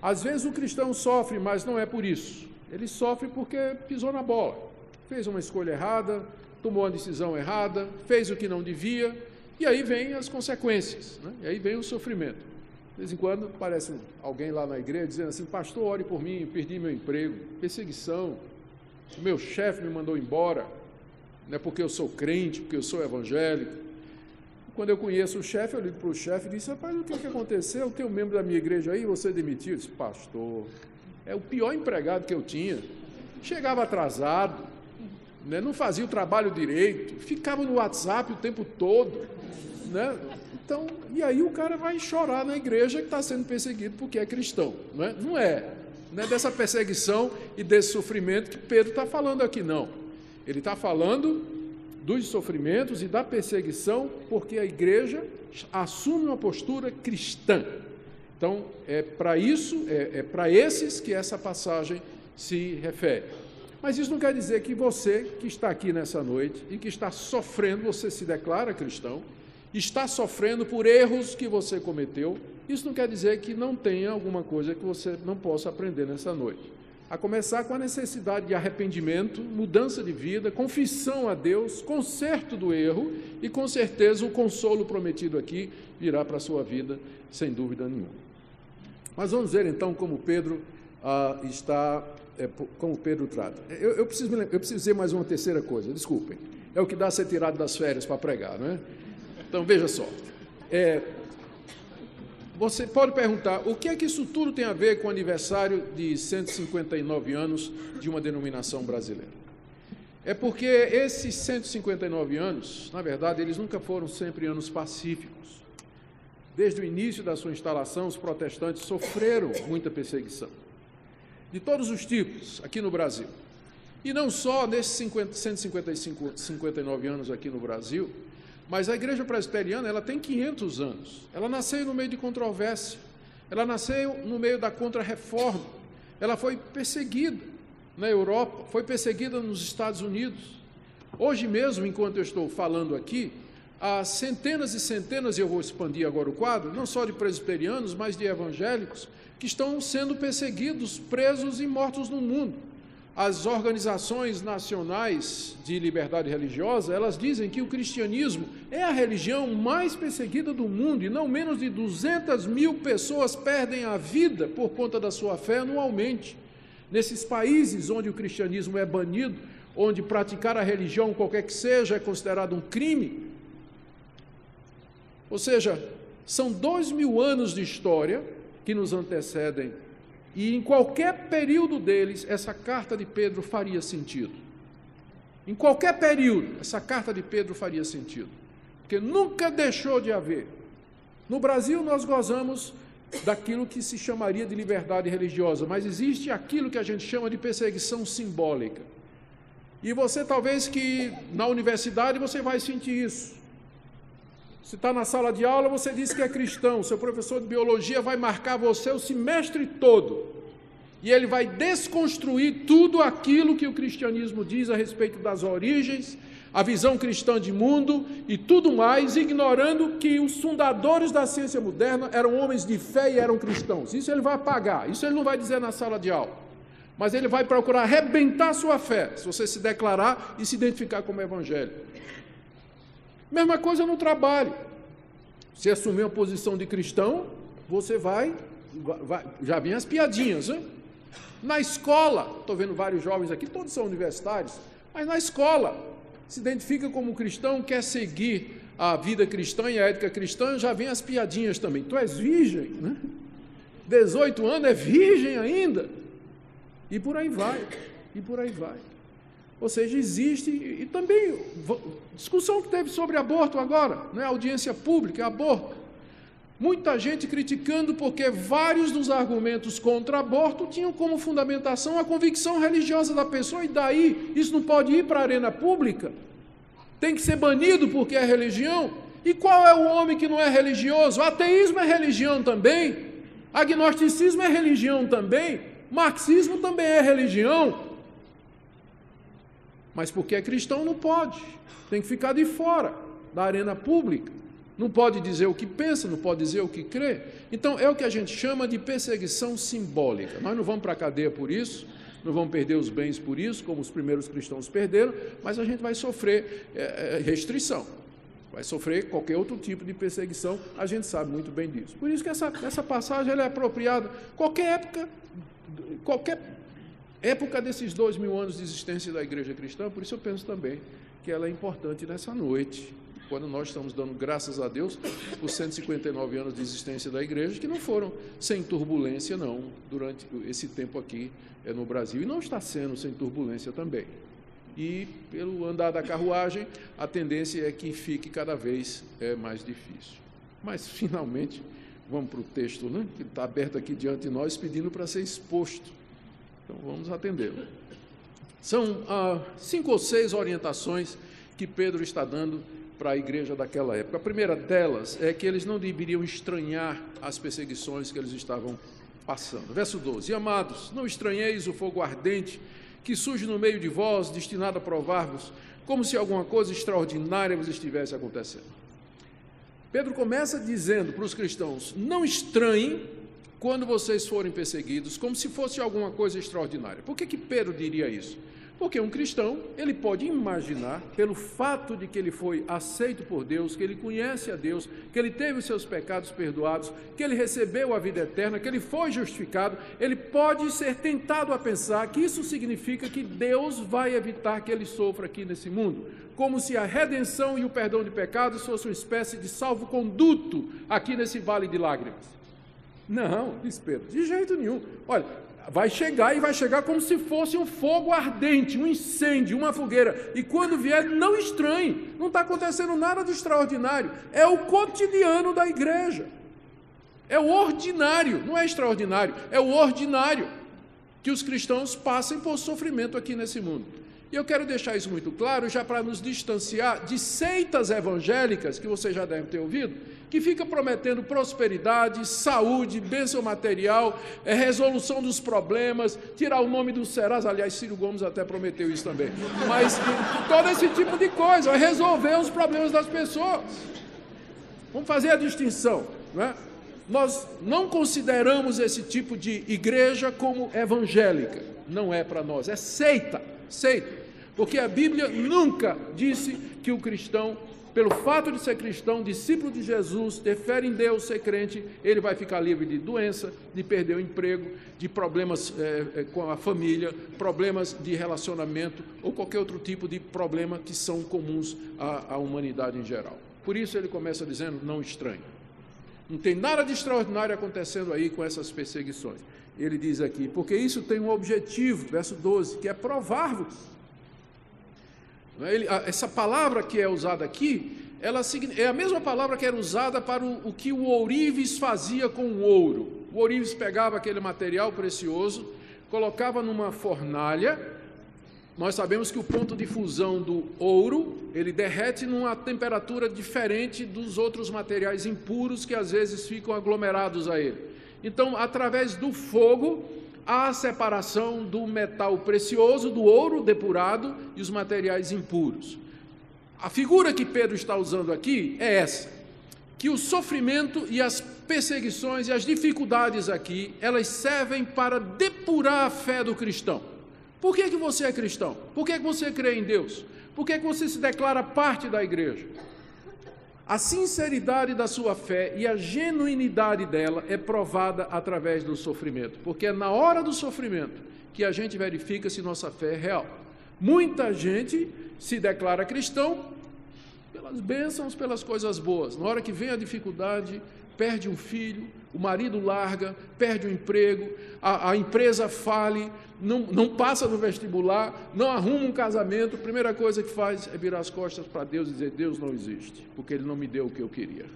Às vezes o cristão sofre, mas não é por isso. Ele sofre porque pisou na bola, fez uma escolha errada, tomou uma decisão errada, fez o que não devia, e aí vem as consequências, né? E aí vem o sofrimento. De vez em quando aparece alguém lá na igreja dizendo assim: pastor, ore por mim, eu perdi meu emprego, perseguição, o meu chefe me mandou embora, não é porque eu sou crente, porque eu sou evangélico. Quando eu conheço o chefe, eu ligo para o chefe e disse: rapaz, o que aconteceu? Tem um membro da minha igreja aí, você demitiu? Eu disse: pastor, é o pior empregado que eu tinha, chegava atrasado, né? Não fazia o trabalho direito, ficava no WhatsApp o tempo todo, né? Então, e aí o cara vai chorar na igreja que está sendo perseguido porque é cristão, né? Não é dessa perseguição e desse sofrimento que Pedro está falando aqui, não. Ele está falando dos sofrimentos e da perseguição porque a igreja assume uma postura cristã. Então, é para isso, é para esses que essa passagem se refere. Mas isso não quer dizer que você que está aqui nessa noite e que está sofrendo, você se declara cristão, está sofrendo por erros que você cometeu, isso não quer dizer que não tenha alguma coisa que você não possa aprender nessa noite. A começar com a necessidade de arrependimento, mudança de vida, confissão a Deus, conserto do erro e, com certeza, o consolo prometido aqui virá para a sua vida, sem dúvida nenhuma. Mas vamos ver, então, como Pedro como Pedro trata. Eu preciso dizer mais uma terceira coisa, desculpem. É o que dá ser tirado das férias para pregar, não é? Então, veja só. Você pode perguntar, o que é que isso tudo tem a ver com o aniversário de 159 anos de uma denominação brasileira? É porque esses 159 anos, na verdade, eles nunca foram sempre anos pacíficos. Desde o início da sua instalação, os protestantes sofreram muita perseguição, de todos os tipos, aqui no Brasil. E não só nesses 159 anos aqui no Brasil, mas a Igreja Presbiteriana, ela tem 500 anos. Ela nasceu no meio de controvérsia. Ela nasceu no meio da Contra-Reforma. Ela foi perseguida na Europa, foi perseguida nos Estados Unidos. Hoje mesmo, enquanto eu estou falando aqui, há centenas e centenas, e eu vou expandir agora o quadro, não só de presbiterianos, mas de evangélicos, que estão sendo perseguidos, presos e mortos no mundo. As organizações nacionais de liberdade religiosa, elas dizem que o cristianismo é a religião mais perseguida do mundo e não menos de 200 mil pessoas perdem a vida por conta da sua fé anualmente. Nesses países onde o cristianismo é banido, onde praticar a religião, qualquer que seja, é considerado um crime. Ou seja, são 2000 anos de história que nos antecedem. E em qualquer período deles, essa carta de Pedro faria sentido. Em qualquer período, essa carta de Pedro faria sentido. Porque nunca deixou de haver. No Brasil, nós gozamos daquilo que se chamaria de liberdade religiosa, mas existe aquilo que a gente chama de perseguição simbólica. E você, talvez que na universidade, você vai sentir isso. Se está na sala de aula, você diz que é cristão, seu professor de biologia vai marcar você o semestre todo, e ele vai desconstruir tudo aquilo que o cristianismo diz a respeito das origens, a visão cristã de mundo e tudo mais, ignorando que os fundadores da ciência moderna eram homens de fé e eram cristãos. Isso ele vai apagar, isso ele não vai dizer na sala de aula, mas ele vai procurar arrebentar sua fé, se você se declarar e se identificar como evangélico. Mesma coisa no trabalho. Se assumir uma posição de cristão, você vai já vem as piadinhas, né? Na escola, estou vendo vários jovens aqui, todos são universitários, Mas na escola, se identifica como cristão, quer seguir a vida cristã e a ética cristã, já vem as piadinhas também. Tu és virgem, né? 18 anos é virgem ainda. E por aí vai, e por aí vai. Ou seja, existe, e também, discussão que teve sobre aborto agora, né? Audiência pública, aborto. Muita gente criticando porque vários dos argumentos contra aborto tinham como fundamentação a convicção religiosa da pessoa, e daí isso não pode ir para a arena pública, tem que ser banido porque é religião. E qual é o homem que não é religioso? O ateísmo é religião também, agnosticismo é religião também, marxismo também é religião. Mas porque é cristão não pode, tem que ficar de fora da arena pública. Não pode dizer o que pensa, não pode dizer o que crê. Então, é o que a gente chama de perseguição simbólica. Nós não vamos para a cadeia por isso, não vamos perder os bens por isso, como os primeiros cristãos perderam, mas a gente vai sofrer restrição, vai sofrer qualquer outro tipo de perseguição, a gente sabe muito bem disso. Por isso que essa passagem ela é apropriada. Qualquer época desses 2000 anos de existência da igreja cristã, por isso eu penso também que ela é importante nessa noite, quando nós estamos dando graças a Deus por 159 anos de existência da igreja, que não foram sem turbulência, não, durante esse tempo aqui no Brasil, e não está sendo sem turbulência também. E, pelo andar da carruagem, a tendência é que fique cada vez mais difícil. Mas, finalmente, vamos para o texto, né, que está aberto aqui diante de nós, pedindo para ser exposto. Então, vamos atendê-lo. São 5 ou 6 orientações que Pedro está dando para a igreja daquela época. A primeira delas é que eles não deveriam estranhar as perseguições que eles estavam passando. Verso 12: Amados, não estranheis o fogo ardente que surge no meio de vós, destinado a provar-vos, como se alguma coisa extraordinária vos estivesse acontecendo. Pedro começa dizendo para os cristãos: não estranhem quando vocês forem perseguidos, como se fosse alguma coisa extraordinária. Por que Pedro diria isso? Porque um cristão, ele pode imaginar, pelo fato de que ele foi aceito por Deus, que ele conhece a Deus, que ele teve os seus pecados perdoados, que ele recebeu a vida eterna, que ele foi justificado, ele pode ser tentado a pensar que isso significa que Deus vai evitar que ele sofra aqui nesse mundo, como se a redenção e o perdão de pecados fosse uma espécie de salvo-conduto aqui nesse vale de lágrimas. Não, diz Pedro, de jeito nenhum. Olha, vai chegar e vai chegar como se fosse um fogo ardente, um incêndio, uma fogueira. E quando vier, não estranhe, não está acontecendo nada de extraordinário. É o cotidiano da igreja. É o ordinário, não é extraordinário, é o ordinário que os cristãos passem por sofrimento aqui nesse mundo. E eu quero deixar isso muito claro, já para nos distanciar de seitas evangélicas, que vocês já devem ter ouvido, que fica prometendo prosperidade, saúde, bênção material, resolução dos problemas, tirar o nome do Serasa. Aliás, Ciro Gomes até prometeu isso também. Mas todo esse tipo de coisa, vai resolver os problemas das pessoas. Vamos fazer a distinção, não é? Nós não consideramos esse tipo de igreja como evangélica. Não é para nós, é seita. Porque a Bíblia nunca disse que o cristão, pelo fato de ser cristão, discípulo de Jesus, ter fé em Deus, ser crente, ele vai ficar livre de doença, de perder o emprego, de problemas com a família, problemas de relacionamento ou qualquer outro tipo de problema que são comuns à humanidade em geral. Por isso ele começa dizendo: não estranhe. Não tem nada de extraordinário acontecendo aí com essas perseguições. Ele diz aqui, porque isso tem um objetivo, verso 12, que é provar-vos. Essa palavra que é usada aqui, ela é a mesma palavra que era usada para o que o ourives fazia com o ouro. O ourives pegava aquele material precioso, colocava numa fornalha. Nós sabemos que o ponto de fusão do ouro, ele derrete numa temperatura diferente dos outros materiais impuros que às vezes ficam aglomerados a ele. Então, através do fogo, há a separação do metal precioso, do ouro depurado e os materiais impuros. A figura que Pedro está usando aqui é essa, que o sofrimento e as perseguições e as dificuldades aqui, elas servem para depurar a fé do cristão. Por que você é cristão? Por que você crê em Deus? Por que você se declara parte da igreja? A sinceridade da sua fé e a genuinidade dela é provada através do sofrimento, porque é na hora do sofrimento que a gente verifica se nossa fé é real. Muita gente se declara cristão pelas bênçãos, pelas coisas boas. Na hora que vem a dificuldade, perde um filho, o marido larga, perde o emprego, a empresa fale, não passa no vestibular, não arruma um casamento, a primeira coisa que faz é virar as costas para Deus e dizer: Deus não existe, porque Ele não me deu o que eu queria.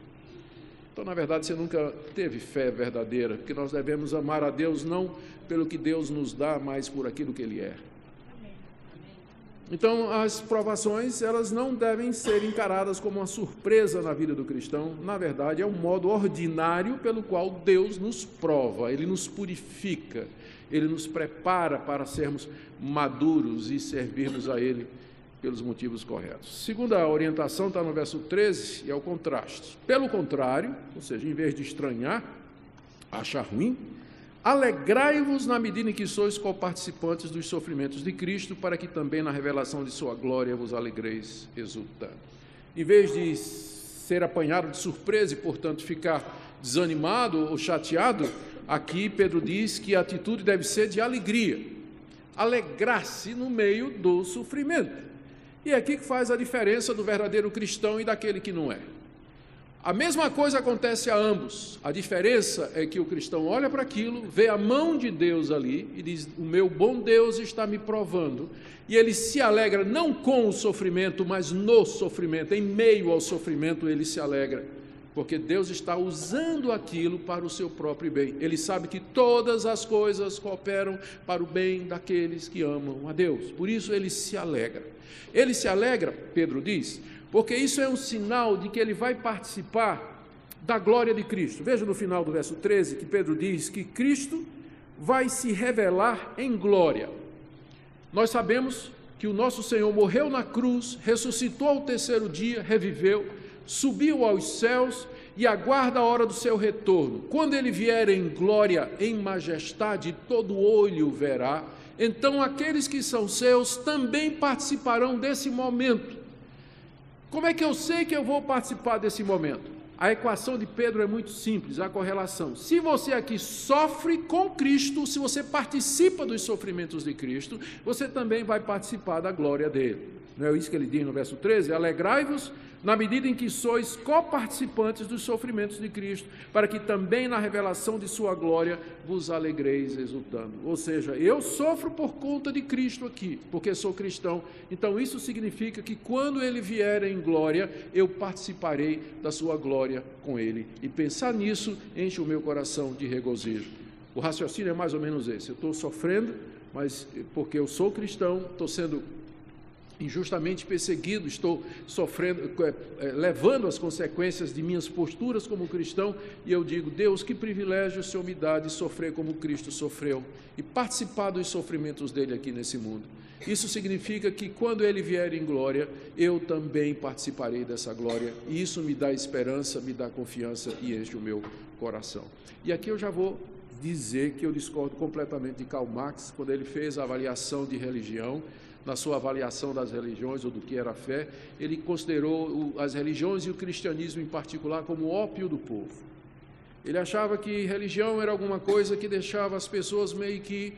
Então, na verdade, você nunca teve fé verdadeira, porque nós devemos amar a Deus não pelo que Deus nos dá, mas por aquilo que Ele é. Então, as provações, elas não devem ser encaradas como uma surpresa na vida do cristão. Na verdade, é um modo ordinário pelo qual Deus nos prova, Ele nos purifica, Ele nos prepara para sermos maduros e servirmos a Ele pelos motivos corretos. Segunda orientação está no verso 13, e é o contraste. Pelo contrário, ou seja, em vez de estranhar, achar ruim, alegrai-vos na medida em que sois coparticipantes dos sofrimentos de Cristo, para que também na revelação de sua glória vos alegreis exultando. Em vez de ser apanhado de surpresa e, portanto, ficar desanimado ou chateado, aqui Pedro diz que a atitude deve ser de alegria, alegrar-se no meio do sofrimento. E é aqui que faz a diferença do verdadeiro cristão e daquele que não é. A mesma coisa acontece a ambos. A diferença é que o cristão olha para aquilo, vê a mão de Deus ali e diz: o meu bom Deus está me provando. E ele se alegra não com o sofrimento, mas no sofrimento, em meio ao sofrimento ele se alegra, porque Deus está usando aquilo para o seu próprio bem. Ele sabe que todas as coisas cooperam para o bem daqueles que amam a Deus. Por isso ele se alegra. Ele se alegra, Pedro diz, porque isso é um sinal de que ele vai participar da glória de Cristo. Veja no final do verso 13 que Pedro diz que Cristo vai se revelar em glória. Nós sabemos que o nosso Senhor morreu na cruz, ressuscitou ao terceiro dia, reviveu, subiu aos céus e aguarda a hora do seu retorno. Quando ele vier em glória, em majestade, todo olho o verá. Então aqueles que são seus também participarão desse momento. Como é que eu sei que eu vou participar desse momento? A equação de Pedro é muito simples, a correlação. Se você aqui sofre com Cristo, se você participa dos sofrimentos de Cristo, você também vai participar da glória dele. Não é isso que ele diz no verso 13? Alegrai-vos na medida em que sois coparticipantes dos sofrimentos de Cristo, para que também na revelação de sua glória vos alegreis exultando. Ou seja, eu sofro por conta de Cristo aqui, porque sou cristão. Então isso significa que quando ele vier em glória, eu participarei da sua glória com ele. E pensar nisso enche o meu coração de regozijo. O raciocínio é mais ou menos esse: eu estou sofrendo, mas porque eu sou cristão, estou sendo injustamente perseguido, estou sofrendo, levando as consequências de minhas posturas como cristão, e eu digo: Deus, que privilégio o Senhor me dá de sofrer como Cristo sofreu e participar dos sofrimentos dele aqui nesse mundo. Isso significa que quando ele vier em glória, eu também participarei dessa glória, e isso me dá esperança, me dá confiança e enche o meu coração. E aqui eu já vou dizer que eu discordo completamente de Karl Marx, quando ele fez a avaliação de religião. Na sua avaliação das religiões ou do que era a fé, ele considerou as religiões e o cristianismo em particular como o ópio do povo. Ele achava que religião era alguma coisa que deixava as pessoas meio que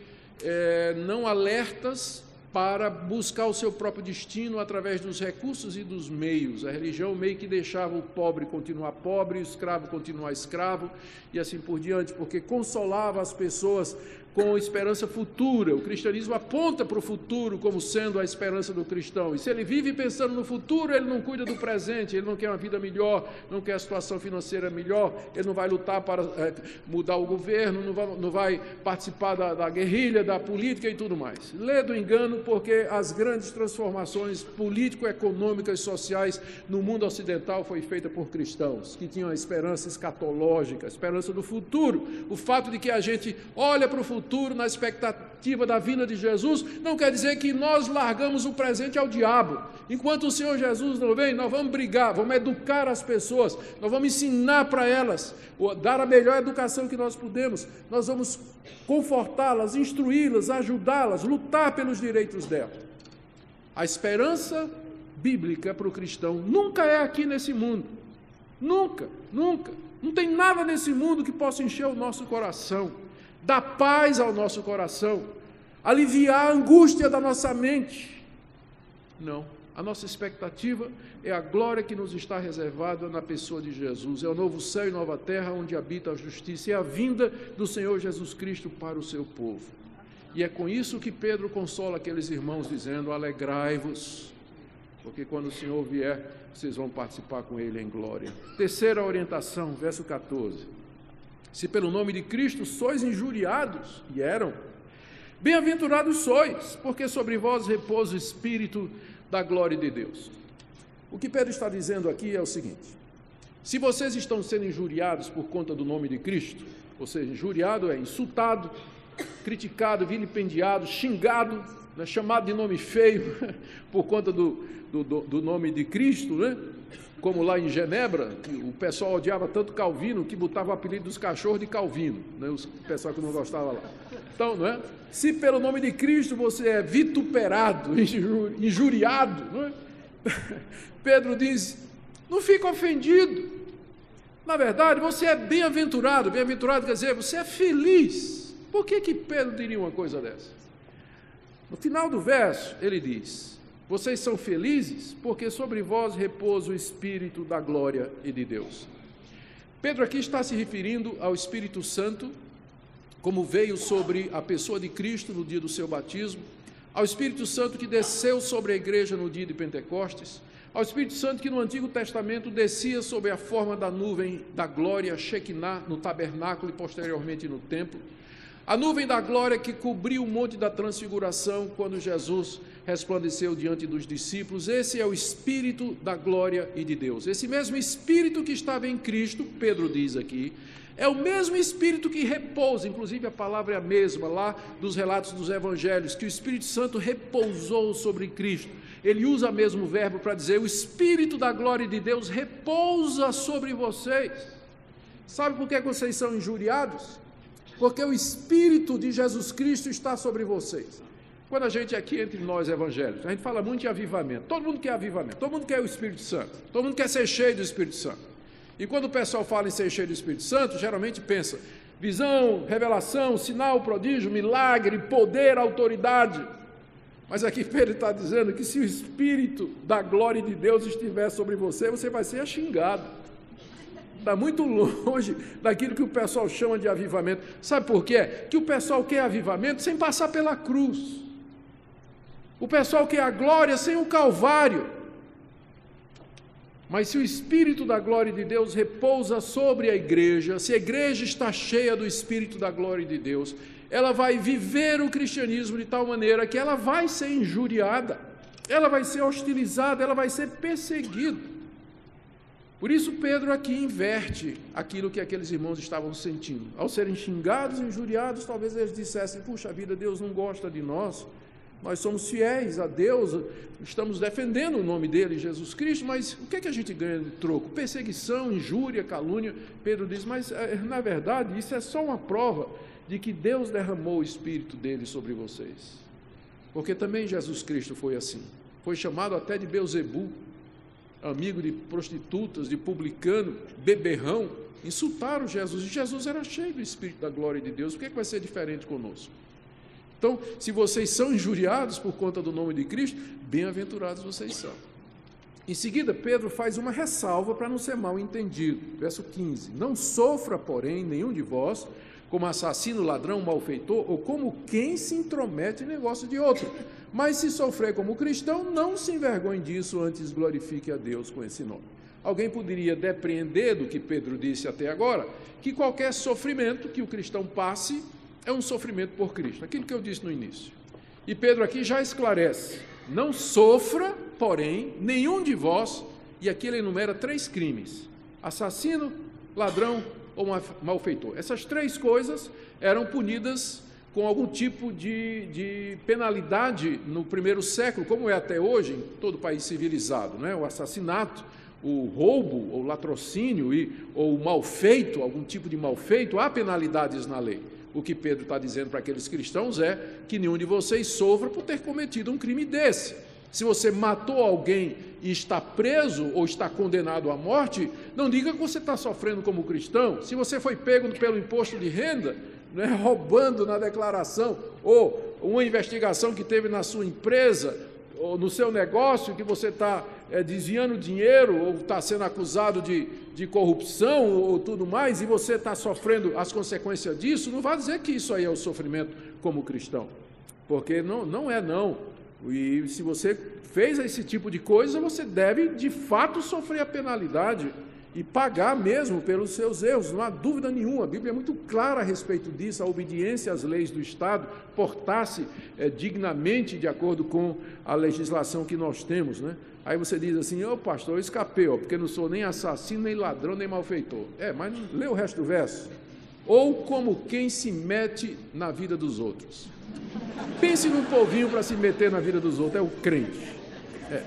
não alertas para buscar o seu próprio destino através dos recursos e dos meios. A religião meio que deixava o pobre continuar pobre, o escravo continuar escravo, e assim por diante, porque consolava as pessoas com esperança futura. O cristianismo aponta para o futuro como sendo a esperança do cristão, e se ele vive pensando no futuro, ele não cuida do presente, ele não quer uma vida melhor, não quer a situação financeira melhor, ele não vai lutar para mudar o governo, não vai participar da guerrilha, da política e tudo mais. Lê do engano, porque as grandes transformações político-econômicas e sociais no mundo ocidental foi feita por cristãos, que tinham a esperança escatológica, a esperança do futuro. O fato de que a gente olha para o futuro na expectativa da vinda de Jesus, não quer dizer que nós largamos o presente ao diabo. Enquanto o Senhor Jesus não vem, nós vamos brigar, vamos educar as pessoas, nós vamos ensinar para elas, dar a melhor educação que nós podemos, nós vamos confortá-las, instruí-las, ajudá-las, lutar pelos direitos delas. A esperança bíblica para o cristão nunca é aqui nesse mundo, nunca, nunca. Não tem nada nesse mundo que possa encher o nosso coração, dar paz ao nosso coração, aliviar a angústia da nossa mente, Não. A nossa expectativa é a glória que nos está reservada na pessoa de Jesus. É o novo céu e nova terra onde habita a justiça. É a vinda do Senhor Jesus Cristo para o seu povo. E é com isso que Pedro consola aqueles irmãos, dizendo: alegrai-vos, porque quando o Senhor vier, vocês vão participar com Ele em glória. Terceira orientação, verso 14. Se pelo nome de Cristo sois injuriados, e eram, bem-aventurados sois, porque sobre vós repousa o Espírito da glória de Deus. O que Pedro está dizendo aqui é o seguinte: se vocês estão sendo injuriados por conta do nome de Cristo, ou seja, injuriado é insultado, criticado, vilipendiado, xingado, né, chamado de nome feio por conta do nome de Cristo, né? Como lá em Genebra, o pessoal odiava tanto Calvino que botava o apelido dos cachorros de Calvino, né? O pessoal que não gostava lá. Então, não é? Se pelo nome de Cristo você é vituperado, injuriado, não é? Pedro diz: não fica ofendido. Na verdade, você é bem-aventurado. Bem-aventurado quer dizer, você é feliz. Por que Pedro diria uma coisa dessa? No final do verso, ele diz: vocês são felizes porque sobre vós repousa o Espírito da glória e de Deus. Pedro aqui está se referindo ao Espírito Santo, como veio sobre a pessoa de Cristo no dia do seu batismo, ao Espírito Santo que desceu sobre a igreja no dia de Pentecostes, ao Espírito Santo que no Antigo Testamento descia sob a forma da nuvem da glória, Shekinah, no tabernáculo e posteriormente no templo, a nuvem da glória que cobriu o monte da transfiguração quando Jesus resplandeceu diante dos discípulos. Esse é o Espírito da glória e de Deus. Esse mesmo Espírito que estava em Cristo, Pedro diz aqui, é o mesmo Espírito que repousa, inclusive a palavra é a mesma lá dos relatos dos evangelhos, que o Espírito Santo repousou sobre Cristo. Ele usa o mesmo verbo para dizer: o Espírito da glória de Deus repousa sobre vocês. Sabe por que vocês são injuriados? Porque o Espírito de Jesus Cristo está sobre vocês. Quando a gente aqui entre nós evangélicos, a gente fala muito de avivamento. Todo mundo quer avivamento, todo mundo quer o Espírito Santo, todo mundo quer ser cheio do Espírito Santo. E quando o pessoal fala em ser cheio do Espírito Santo, geralmente pensa: visão, revelação, sinal, prodígio, milagre, poder, autoridade. Mas aqui Pedro está dizendo que se o Espírito da glória de Deus estiver sobre você, você vai ser xingado. Está muito longe daquilo que o pessoal chama de avivamento. Sabe por quê? Que o pessoal quer avivamento sem passar pela cruz. O pessoal quer a glória sem o Calvário. Mas se o Espírito da glória de Deus repousa sobre a igreja, se a igreja está cheia do Espírito da glória de Deus, ela vai viver o cristianismo de tal maneira que ela vai ser injuriada, ela vai ser hostilizada, ela vai ser perseguida. Por isso Pedro aqui inverte aquilo que aqueles irmãos estavam sentindo. Ao serem xingados, injuriados, talvez eles dissessem: puxa vida, Deus não gosta de nós somos fiéis a Deus, estamos defendendo o nome dele, Jesus Cristo, mas o que é que a gente ganha de troco? Perseguição, injúria, calúnia. Pedro diz: mas na verdade isso é só uma prova de que Deus derramou o Espírito dele sobre vocês. Porque também Jesus Cristo foi assim, foi chamado até de Beelzebu, amigo de prostitutas, de publicano, beberrão. Insultaram Jesus, e Jesus era cheio do Espírito da glória de Deus. O que é que vai ser diferente conosco? Então, se vocês são injuriados por conta do nome de Cristo, bem-aventurados vocês são. Em seguida, Pedro faz uma ressalva para não ser mal entendido. Verso 15: não sofra, porém, nenhum de vós como assassino, ladrão, malfeitor, ou como quem se intromete em negócio de outro. Mas se sofrer como cristão, não se envergonhe disso, antes glorifique a Deus com esse nome. Alguém poderia depreender do que Pedro disse até agora, que qualquer sofrimento que o cristão passe é um sofrimento por Cristo, aquilo que eu disse no início. E Pedro aqui já esclarece: não sofra, porém, nenhum de vós, e aqui ele enumera 3 crimes: assassino, ladrão ou malfeitor. Essas 3 coisas eram punidas com algum tipo de penalidade no primeiro século, como é até hoje em todo país civilizado, né? O assassinato, o roubo, ou latrocínio, ou malfeito, algum tipo de malfeito, há penalidades na lei. O que Pedro está dizendo para aqueles cristãos é que nenhum de vocês sofra por ter cometido um crime desse. Se você matou alguém e está preso ou está condenado à morte, não diga que você está sofrendo como cristão. Se você foi pego pelo imposto de renda, né, roubando na declaração, ou uma investigação que teve na sua empresa, ou no seu negócio, que você está desviando dinheiro, ou está sendo acusado de corrupção, ou tudo mais, e você está sofrendo as consequências disso, não vai dizer que isso aí é o sofrimento como cristão, porque não é não. E se você fez esse tipo de coisa, você deve de fato sofrer a penalidade e pagar mesmo pelos seus erros, não há dúvida nenhuma. A Bíblia é muito clara a respeito disso, a obediência às leis do Estado, portar-se dignamente de acordo com a legislação que nós temos, né? Aí você diz assim: ô pastor, eu escapei, porque não sou nem assassino, nem ladrão, nem malfeitor. Mas lê o resto do verso. Ou como quem se mete na vida dos outros. Pense num povinho para se meter na vida dos outros, é o crente. É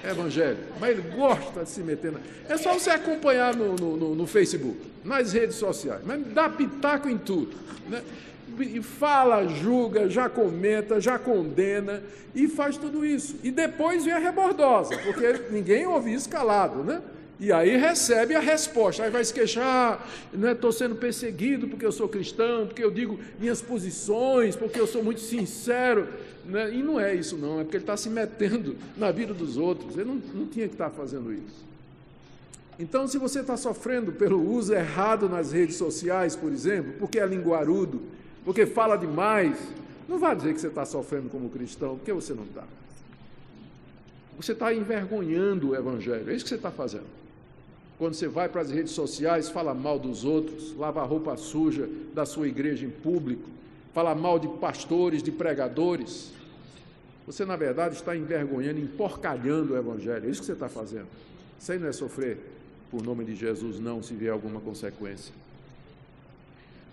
evangelho, mas ele gosta de se meter É só você acompanhar no Facebook, nas redes sociais, mas dá pitaco em tudo, né? E fala, julga, já comenta, já condena e faz tudo isso. E depois vem a rebordosa, porque ninguém ouve isso calado, né? E aí recebe a resposta, aí vai se queixar: estou sendo perseguido porque eu sou cristão, porque eu digo minhas posições, porque eu sou muito sincero, né? E não é isso não, é porque ele está se metendo na vida dos outros, ele não tinha que estar fazendo isso. Então, se você está sofrendo pelo uso errado nas redes sociais, por exemplo, porque é linguarudo, porque fala demais, não vai dizer que você está sofrendo como cristão, porque você não está. Você está envergonhando o evangelho, é isso que você está fazendo. Quando você vai para as redes sociais, fala mal dos outros, lava a roupa suja da sua igreja em público, fala mal de pastores, de pregadores, você, na verdade, está envergonhando, emporcalhando o evangelho. É isso que você está fazendo. Isso aí não é sofrer por nome de Jesus, não, se vier alguma consequência.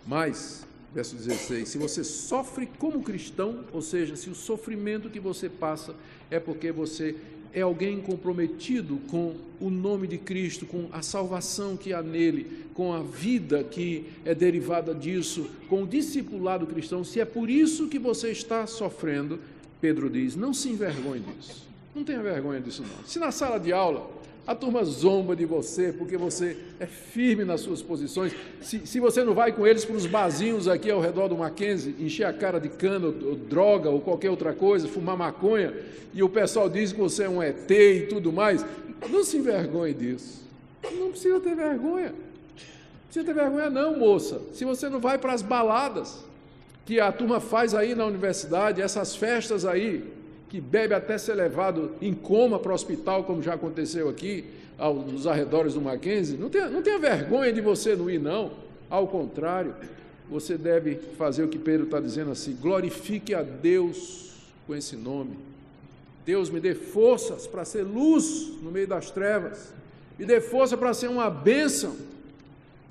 Mas, verso 16, se você sofre como cristão, ou seja, se o sofrimento que você passa é porque você é alguém comprometido com o nome de Cristo, com a salvação que há nele, com a vida que é derivada disso, com o discipulado cristão, se é por isso que você está sofrendo, Pedro diz: não se envergonhe disso, não tenha vergonha disso não. Se na sala de aula a turma zomba de você porque você é firme nas suas posições, se você não vai com eles para os barzinhos aqui ao redor do Mackenzie, encher a cara de cana, ou droga, ou qualquer outra coisa, fumar maconha, e o pessoal diz que você é um ET e tudo mais, não se envergonhe disso. Não precisa ter vergonha. Não precisa ter vergonha não, moça. Se você não vai para as baladas que a turma faz aí na universidade, essas festas aí, que bebe até ser levado em coma para o hospital, como já aconteceu aqui, nos arredores do Mackenzie, não tenha vergonha de você não ir, não. Ao contrário, você deve fazer o que Pedro está dizendo assim: glorifique a Deus com esse nome. Deus, me dê forças para ser luz no meio das trevas, me dê força para ser uma bênção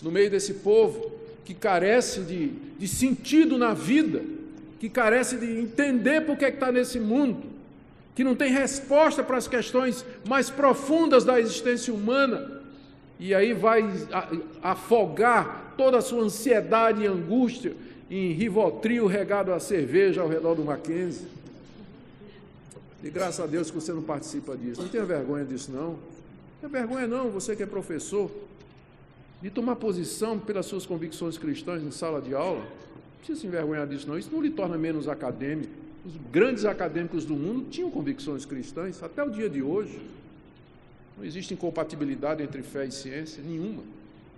no meio desse povo que carece de sentido na vida, que carece de entender por que está nesse mundo, que não tem resposta para as questões mais profundas da existência humana, e aí vai afogar toda a sua ansiedade e angústia em Rivotril regado a cerveja ao redor do Mackenzie. E graças a Deus que você não participa disso. Não tenha vergonha disso não. Não tenha vergonha não, você que é professor, de tomar posição pelas suas convicções cristãs em sala de aula. Não precisa se envergonhar disso não, isso não lhe torna menos acadêmico. Os grandes acadêmicos do mundo tinham convicções cristãs, até o dia de hoje. Não existe incompatibilidade entre fé e ciência, nenhuma.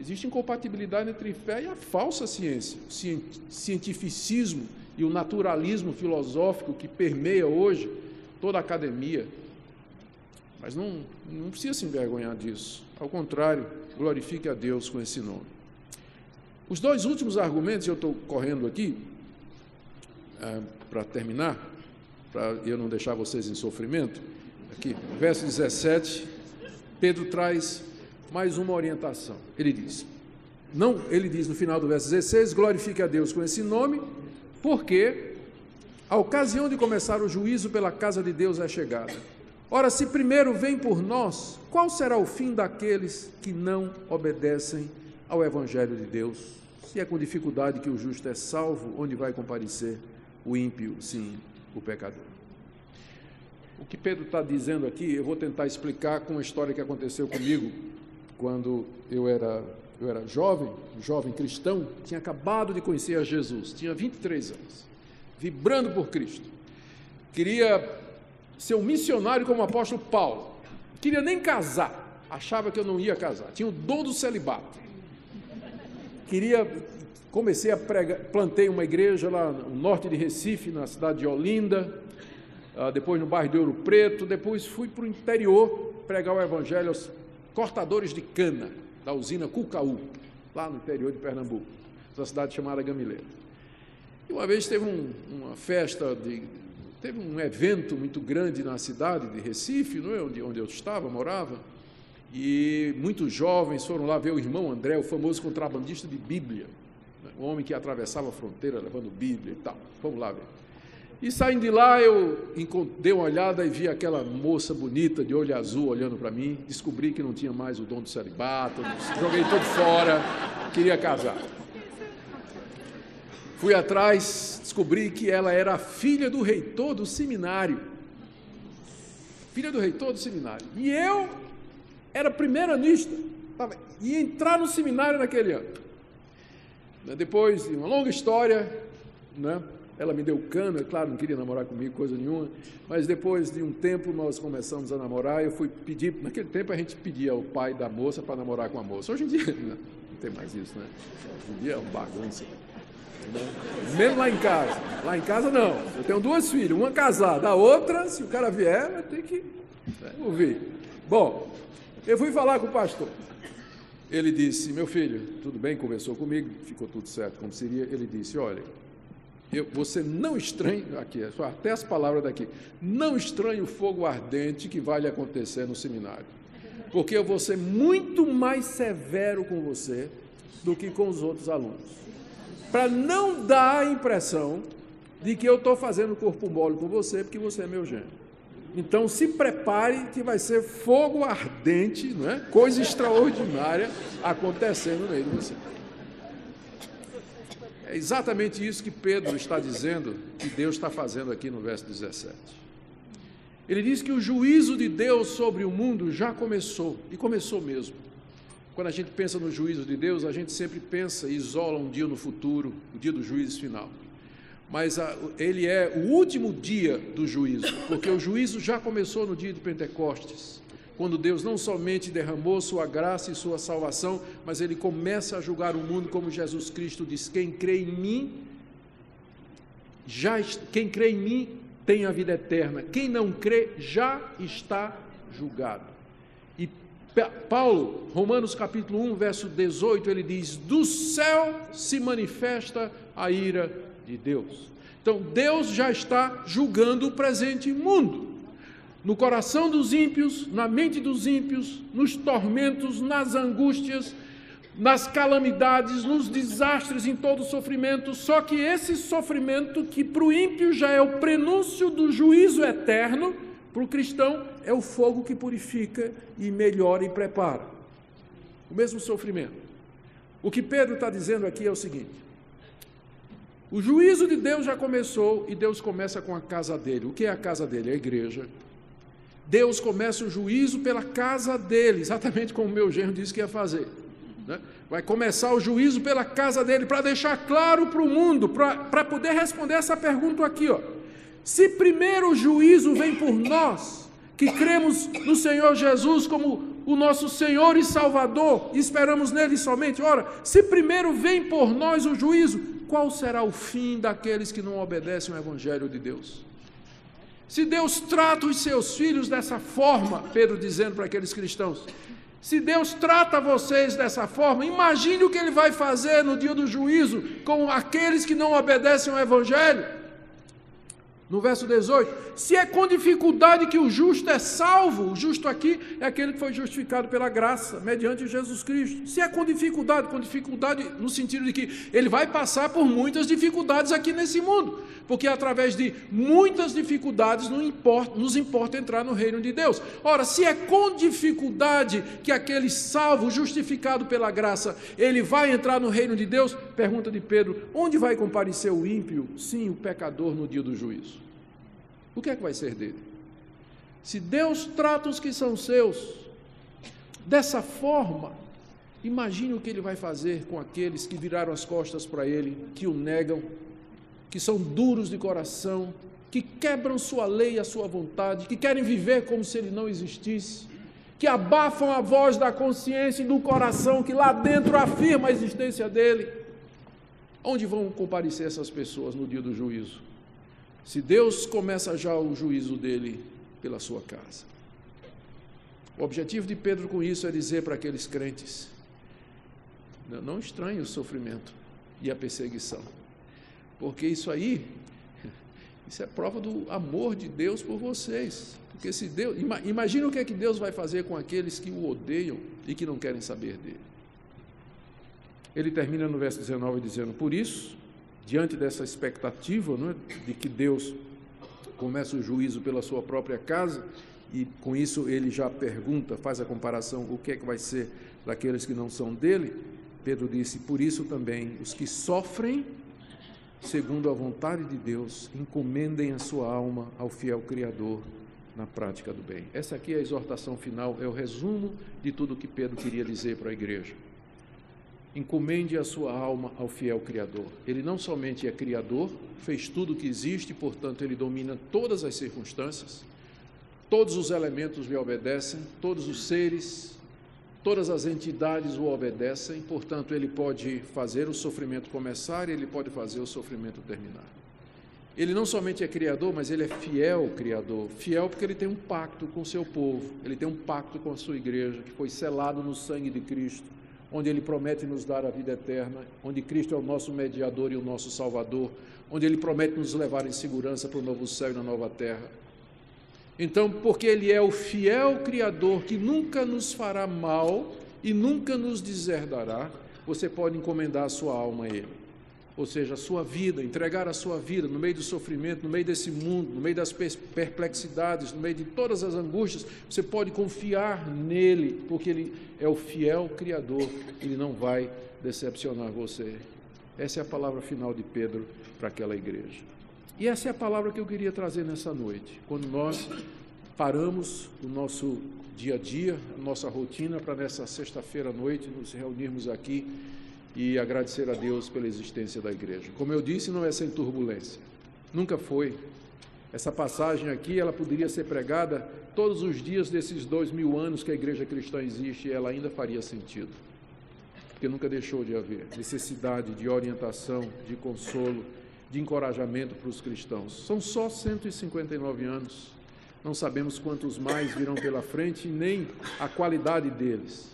Existe incompatibilidade entre fé e a falsa ciência, o cientificismo e o naturalismo filosófico que permeia hoje toda a academia. Mas não precisa se envergonhar disso. Ao contrário, glorifique a Deus com esse nome. Os dois últimos argumentos, eu estou correndo aqui, para terminar, para eu não deixar vocês em sofrimento, aqui, verso 17, Pedro traz mais uma orientação. Ele diz no final do verso 16, glorifique a Deus com esse nome, porque a ocasião de começar o juízo pela casa de Deus é chegada. Ora, se primeiro vem por nós, qual será o fim daqueles que não obedecem ao Evangelho de Deus? Se é com dificuldade que o justo é salvo, onde vai comparecer o ímpio, sim, o pecador? O que Pedro está dizendo aqui, eu vou tentar explicar com uma história que aconteceu comigo quando eu era jovem cristão, tinha acabado de conhecer a Jesus, tinha 23 anos, vibrando por Cristo. Queria ser um missionário como o apóstolo Paulo. Não queria nem casar, achava que eu não ia casar, tinha o dom do celibato. Comecei a pregar, plantei uma igreja lá no norte de Recife, na cidade de Olinda, depois no bairro de Ouro Preto, depois fui para o interior pregar o evangelho aos cortadores de cana da usina Cucaú, lá no interior de Pernambuco, uma cidade chamada Gamileira. E uma vez teve uma festa, teve um evento muito grande na cidade de Recife, não é? onde eu morava, e muitos jovens foram lá ver o irmão André, o famoso contrabandista de Bíblia, né? O homem que atravessava a fronteira levando Bíblia e tal. Vamos lá ver. E saindo de lá, eu dei uma olhada e vi aquela moça bonita de olho azul olhando para mim, descobri que não tinha mais o dom do celibato, joguei tudo fora, queria casar. Fui atrás, descobri que ela era a filha do reitor do seminário. Filha do reitor do seminário. E eu era primeiranista, ia entrar no seminário naquele ano. Depois de uma longa história, né, ela me deu cano, é claro, não queria namorar comigo, coisa nenhuma, mas depois de um tempo nós começamos a namorar, eu fui pedir, naquele tempo a gente pedia ao pai da moça para namorar com a moça. Hoje em dia, não tem mais isso, né? Hoje em dia é uma bagunça. Mesmo lá em casa não, eu tenho 2 filhas, uma casada, a outra, se o cara vier, vai ter que ouvir. Bom, eu fui falar com o pastor, ele disse, meu filho, tudo bem, conversou comigo, ficou tudo certo como seria, ele disse, olha, você não estranhe, aqui, até as palavras daqui, não estranhe o fogo ardente que vai lhe acontecer no seminário, porque eu vou ser muito mais severo com você do que com os outros alunos, para não dar a impressão de que eu estou fazendo corpo mole com você, porque você é meu gênero. Então, se prepare que vai ser fogo ardente, não é? Coisa extraordinária acontecendo no meio de você. É exatamente isso que Pedro está dizendo, que Deus está fazendo aqui no verso 17. Ele diz que o juízo de Deus sobre o mundo já começou, e começou mesmo. Quando a gente pensa no juízo de Deus, a gente sempre pensa e isola um dia no futuro, o dia do juízo final. Mas ele é o último dia do juízo, porque o juízo já começou no dia de Pentecostes, quando Deus não somente derramou sua graça e sua salvação, mas ele começa a julgar o mundo, como Jesus Cristo diz, quem crê em mim tem a vida eterna, quem não crê já está julgado. E Paulo, Romanos capítulo 1, verso 18, ele diz, do céu se manifesta a ira de Deus. Então, Deus já está julgando o presente mundo. No coração dos ímpios, na mente dos ímpios, nos tormentos, nas angústias, nas calamidades, nos desastres, em todo o sofrimento. Só que esse sofrimento, que para o ímpio já é o prenúncio do juízo eterno, para o cristão é o fogo que purifica e melhora e prepara. O mesmo sofrimento. O que Pedro está dizendo aqui é o seguinte: o juízo de Deus já começou e Deus começa com a casa dele. O que é a casa dele? É a igreja. Deus começa o juízo pela casa dele, exatamente como o meu genro disse que ia fazer. Né? Vai começar o juízo pela casa dele, para deixar claro para o mundo, para poder responder essa pergunta aqui, ó. Se primeiro o juízo vem por nós, que cremos no Senhor Jesus como o nosso Senhor e Salvador, e esperamos nele somente, ora, se primeiro vem por nós o juízo, qual será o fim daqueles que não obedecem ao Evangelho de Deus? Se Deus trata os seus filhos dessa forma, Pedro dizendo para aqueles cristãos, se Deus trata vocês dessa forma, imagine o que ele vai fazer no dia do juízo com aqueles que não obedecem ao Evangelho. No verso 18, se é com dificuldade que o justo é salvo, o justo aqui é aquele que foi justificado pela graça, mediante Jesus Cristo. Se é com dificuldade no sentido de que ele vai passar por muitas dificuldades aqui nesse mundo, porque através de muitas dificuldades nos importa entrar no reino de Deus. Ora, se é com dificuldade que aquele salvo, justificado pela graça, ele vai entrar no reino de Deus, pergunta de Pedro, onde vai comparecer o ímpio? Sim, o pecador no dia do juízo. O que é que vai ser dele? Se Deus trata os que são seus dessa forma, imagine o que ele vai fazer com aqueles que viraram as costas para ele, que o negam, que são duros de coração, que quebram sua lei e a sua vontade, que querem viver como se ele não existisse, que abafam a voz da consciência e do coração que lá dentro afirma a existência dele. Onde vão comparecer essas pessoas no dia do juízo? Se Deus começa já o juízo dele pela sua casa. O objetivo de Pedro com isso é dizer para aqueles crentes: não estranhe o sofrimento e a perseguição, porque isso aí, isso é prova do amor de Deus por vocês. Porque se Deus, imagina o que é que Deus vai fazer com aqueles que o odeiam e que não querem saber dele. Ele termina no verso 19 dizendo: por isso, diante dessa expectativa, não é, de que Deus comece o juízo pela sua própria casa, e com isso ele já pergunta, faz a comparação, o que é que vai ser daqueles que não são dele. Pedro disse: por isso também os que sofrem segundo a vontade de Deus encomendem a sua alma ao fiel Criador na prática do bem. Essa aqui é a exortação final, é o resumo de tudo que Pedro queria dizer para a igreja. Encomende a sua alma ao fiel Criador. Ele não somente é Criador, fez tudo o que existe, portanto ele domina todas as circunstâncias, todos os elementos lhe obedecem, todos os seres, todas as entidades o obedecem, portanto ele pode fazer o sofrimento começar e ele pode fazer o sofrimento terminar. Ele não somente é Criador, mas ele é fiel Criador. Fiel porque ele tem um pacto com o seu povo, ele tem um pacto com a sua igreja, que foi selado no sangue de Cristo, onde ele promete nos dar a vida eterna, onde Cristo é o nosso mediador e o nosso Salvador, onde ele promete nos levar em segurança para o novo céu e na nova terra. Então, porque ele é o fiel Criador que nunca nos fará mal e nunca nos deserdará, você pode encomendar a sua alma a ele. Ou seja, a sua vida, entregar a sua vida no meio do sofrimento, no meio desse mundo, no meio das perplexidades, no meio de todas as angústias, você pode confiar nele, porque ele é o fiel Criador, ele não vai decepcionar você. Essa é a palavra final de Pedro para aquela igreja. E essa é a palavra que eu queria trazer nessa noite, quando nós paramos o nosso dia a dia, a nossa rotina, para nessa sexta-feira à noite nos reunirmos aqui e agradecer a Deus pela existência da igreja. Como eu disse, não é sem turbulência, nunca foi. Essa passagem aqui, ela poderia ser pregada todos os dias desses 2000 anos que a igreja cristã existe, e ela ainda faria sentido, porque nunca deixou de haver necessidade de orientação, de consolo, de encorajamento para os cristãos. São só 159 anos, não sabemos quantos mais virão pela frente, nem a qualidade deles.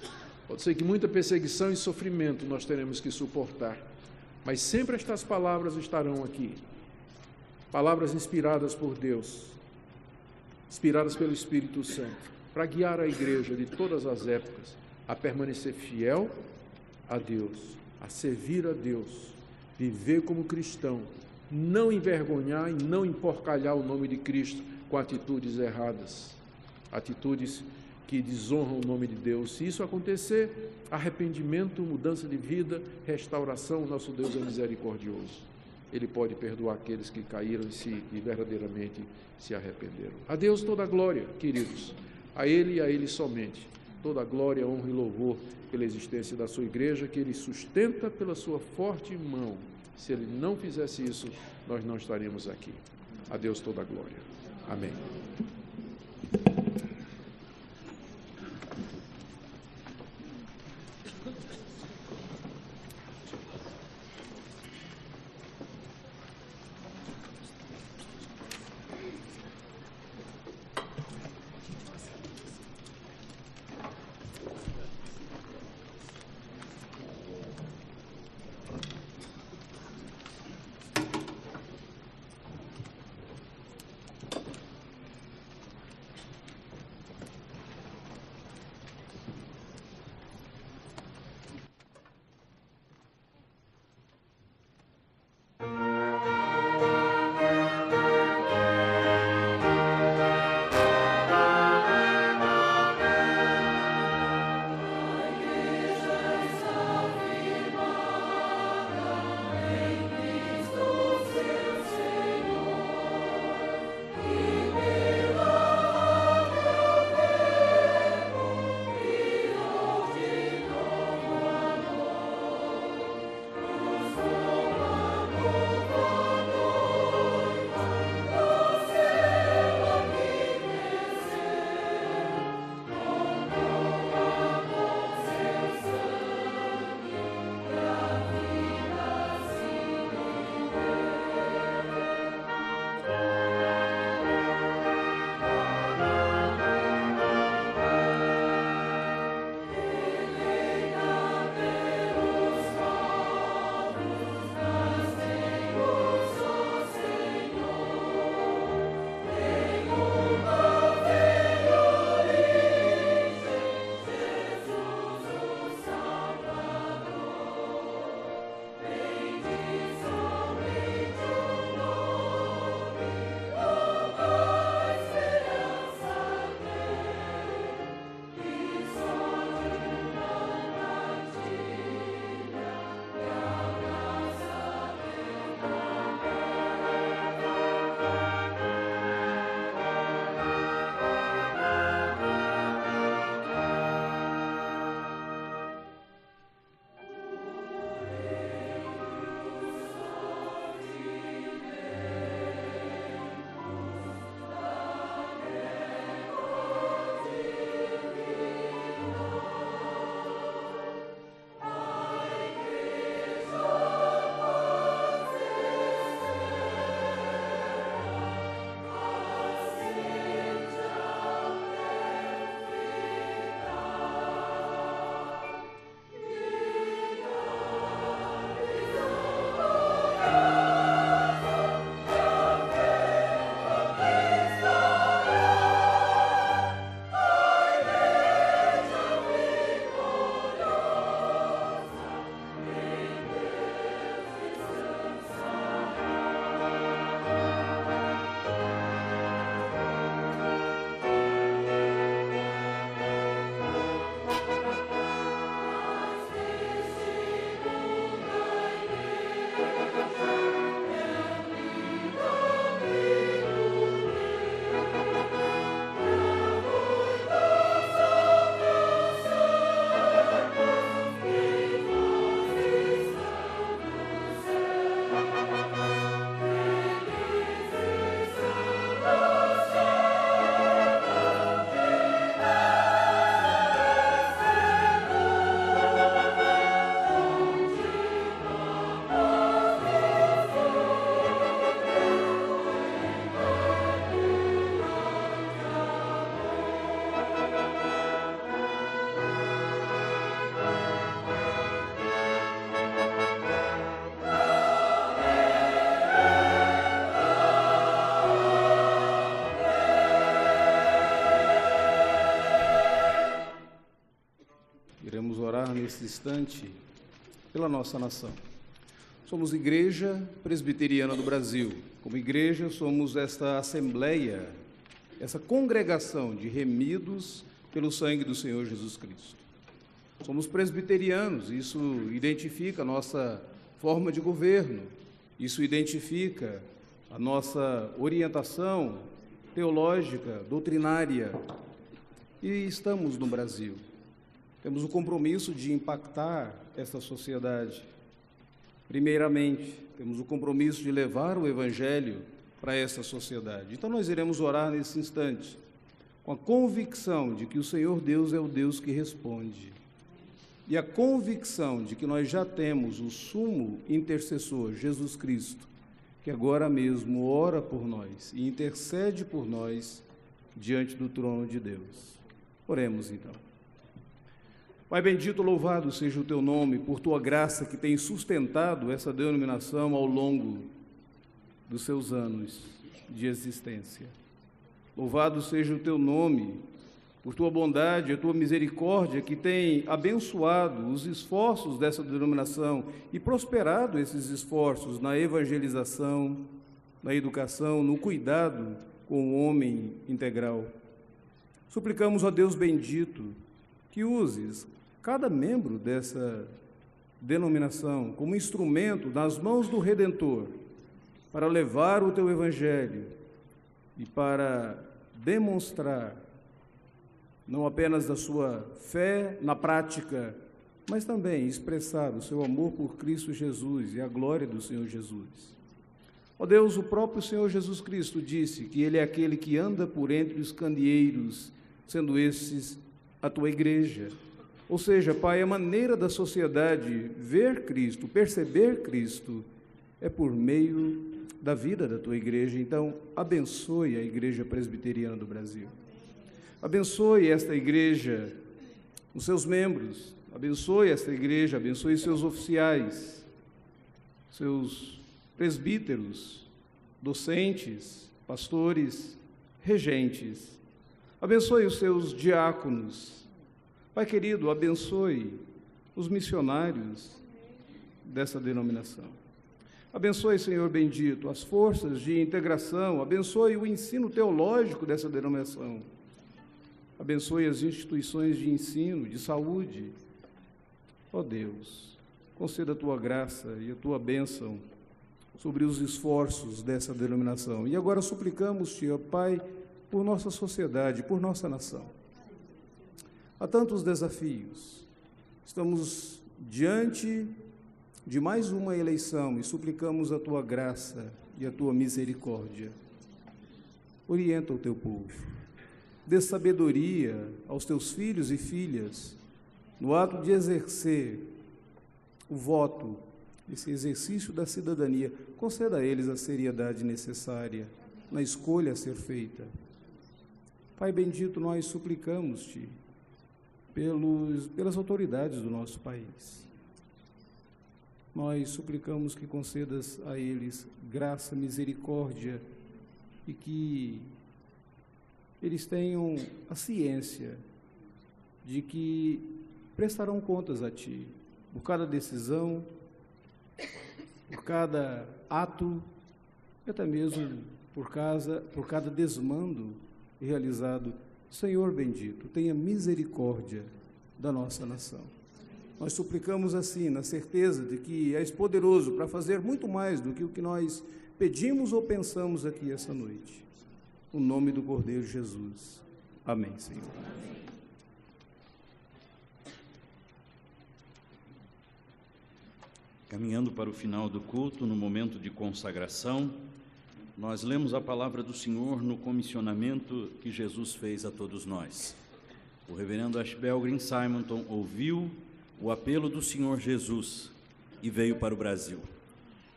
Pode ser que muita perseguição e sofrimento nós teremos que suportar, mas sempre estas palavras estarão aqui, palavras inspiradas por Deus, inspiradas pelo Espírito Santo, para guiar a igreja de todas as épocas a permanecer fiel a Deus, a servir a Deus, viver como cristão, não envergonhar e não emporcalhar o nome de Cristo com atitudes erradas, atitudes que desonram o nome de Deus. Se isso acontecer, arrependimento, mudança de vida, restauração, o nosso Deus é misericordioso. Ele pode perdoar aqueles que caíram e verdadeiramente se arrependeram. A Deus toda a glória, queridos, a Ele e a Ele somente, toda a glória, honra e louvor pela existência da sua igreja, que Ele sustenta pela sua forte mão. Se Ele não fizesse isso, nós não estaríamos aqui. A Deus toda a glória. Amém.
nesse instante pela nossa nação. Somos Igreja Presbiteriana do Brasil. Como igreja, somos esta assembleia, essa congregação de remidos pelo sangue do Senhor Jesus Cristo. Somos presbiterianos, isso identifica a nossa forma de governo, isso identifica a nossa orientação teológica, doutrinária. E estamos no Brasil. Temos o compromisso de impactar essa sociedade. Primeiramente, temos o compromisso de levar o Evangelho para essa sociedade. Então, nós iremos orar nesse instante, com a convicção de que o Senhor Deus é o Deus que responde. E a convicção de que nós já temos o sumo intercessor, Jesus Cristo, que agora mesmo ora por nós e intercede por nós diante do trono de Deus. Oremos, então. Pai bendito, louvado seja o teu nome por tua graça que tem sustentado essa denominação ao longo dos seus anos de existência. Louvado seja o teu nome por tua bondade, a tua misericórdia que tem abençoado os esforços dessa denominação e prosperado esses esforços na evangelização, na educação, no cuidado com o homem integral. Suplicamos a Deus bendito que uses cada membro dessa denominação como instrumento nas mãos do Redentor para levar o teu Evangelho e para demonstrar não apenas a sua fé na prática, mas também expressar o seu amor por Cristo Jesus e a glória do Senhor Jesus. Ó Deus, o próprio Senhor Jesus Cristo disse que Ele é aquele que anda por entre os candeeiros, sendo esses a tua igreja. Ou seja, Pai, a maneira da sociedade ver Cristo, perceber Cristo, é por meio da vida da tua igreja. Então, abençoe a Igreja Presbiteriana do Brasil. Abençoe esta igreja, os seus membros, abençoe esta igreja, abençoe seus oficiais, seus presbíteros, docentes, pastores, regentes. Abençoe os seus diáconos. Pai querido, abençoe os missionários dessa denominação. Abençoe, Senhor bendito, as forças de integração, abençoe o ensino teológico dessa denominação. Abençoe as instituições de ensino, de saúde. Ó Deus, conceda a tua graça e a tua bênção sobre os esforços dessa denominação. E agora suplicamos-te, ó Pai, por nossa sociedade, por nossa nação. Há tantos desafios. Estamos diante de mais uma eleição e suplicamos a tua graça e a tua misericórdia. Orienta o teu povo. Dê sabedoria aos teus filhos e filhas no ato de exercer o voto, esse exercício da cidadania. Conceda a eles a seriedade necessária na escolha a ser feita. Pai bendito, nós suplicamos-te pelas autoridades do nosso país. Nós suplicamos que concedas a eles graça, misericórdia e que eles tenham a ciência de que prestarão contas a Ti por cada decisão, por cada ato, e até mesmo por cada desmando realizado. Senhor bendito, tenha misericórdia da nossa nação. Nós suplicamos assim, na certeza de que és poderoso para fazer muito mais do que o que nós pedimos ou pensamos aqui essa noite. No nome do Cordeiro Jesus. Amém, Senhor. Amém.
Caminhando para o final do culto, no momento de consagração, nós lemos a palavra do Senhor no comissionamento que Jesus fez a todos nós. O reverendo Ashbel Green Simonton ouviu o apelo do Senhor Jesus e veio para o Brasil.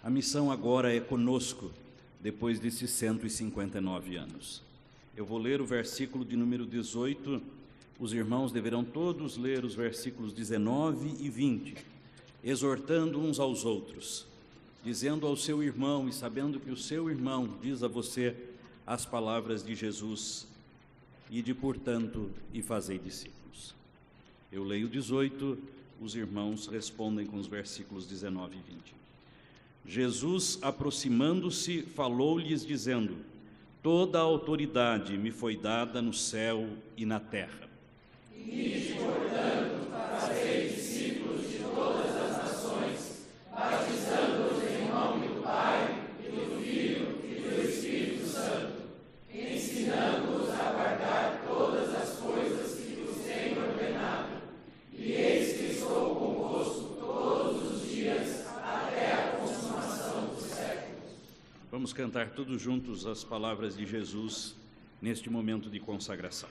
A missão agora é conosco, depois desses 159 anos. Eu vou ler o versículo de número 18, os irmãos deverão todos ler os versículos 19 e 20, exortando uns aos outros, dizendo ao seu irmão e sabendo que o seu irmão diz a você as palavras de Jesus, ide, portanto, e fazei discípulos. Eu leio 18, os irmãos respondem com os versículos 19 e 20. Jesus, aproximando-se, falou-lhes, dizendo: Toda a autoridade me foi dada no céu e na terra.
Ide, portanto, fazei discípulos de todas as nações, batizando-os em nome do Pai, e do Filho e do Espírito Santo, ensinando-os a guardar todas as coisas que vos tenho ordenado. E eis que estou convosco todos os dias, até a consumação dos séculos.
Vamos cantar todos juntos as palavras de Jesus neste momento de consagração.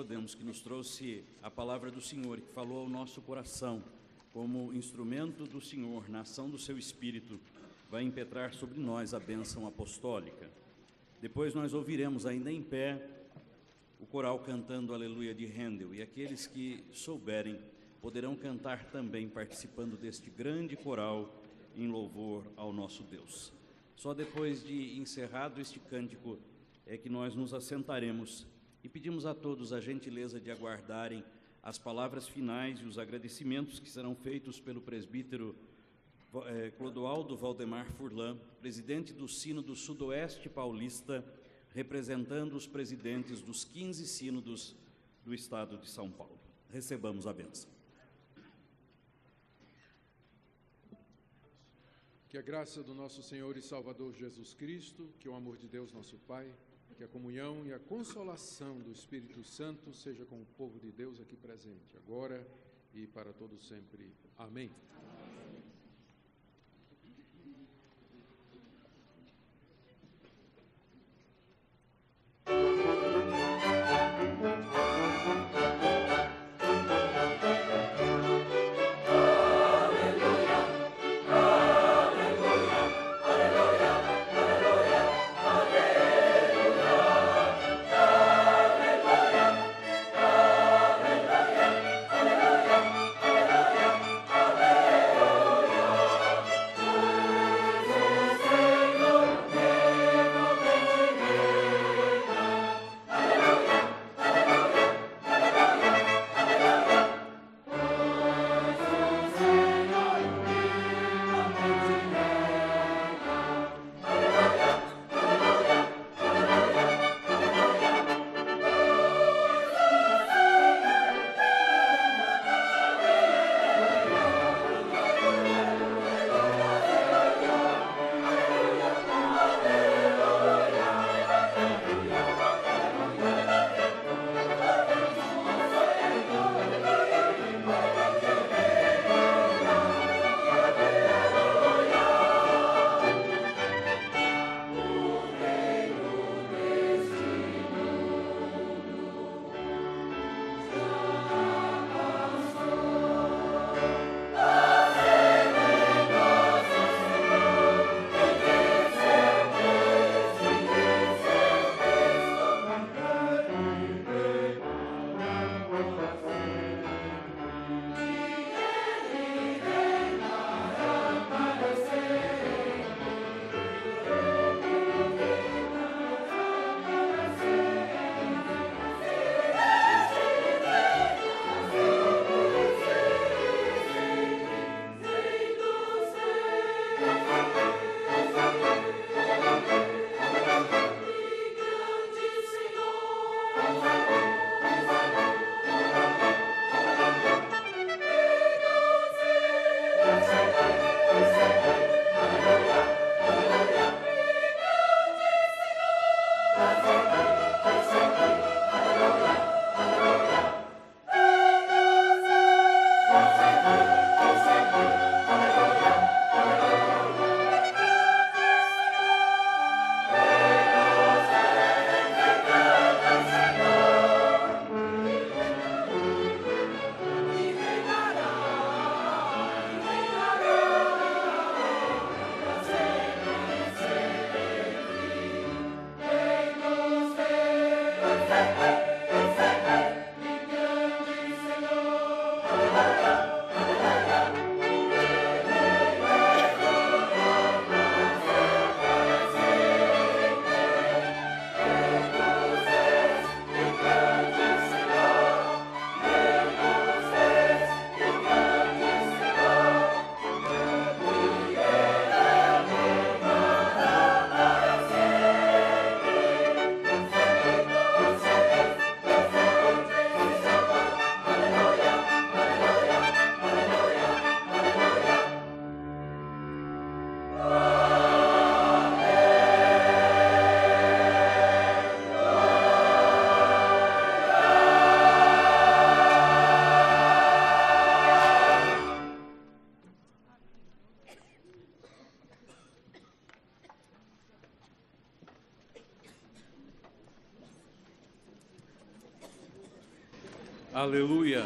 Nicodemos, que nos trouxe a palavra do Senhor e que falou ao nosso coração como instrumento do Senhor, na ação do seu Espírito, vai impetrar sobre nós a bênção apostólica. Depois nós ouviremos ainda em pé o coral cantando Aleluia de Handel, e aqueles que souberem poderão cantar também participando deste grande coral em louvor ao nosso Deus. Só depois de encerrado este cântico é que nós nos assentaremos e pedimos a todos a gentileza de aguardarem as palavras finais e os agradecimentos que serão feitos pelo presbítero Clodoaldo Valdemar Furlan, presidente do Sínodo Sudoeste Paulista, representando os presidentes dos 15 sínodos do Estado de São Paulo. Recebamos a bênção.
Que a graça do nosso Senhor e Salvador Jesus Cristo, que o amor de Deus nosso Pai, que a comunhão e a consolação do Espírito Santo seja com o povo de Deus aqui presente, agora e para todos sempre. Amém.
Aleluia.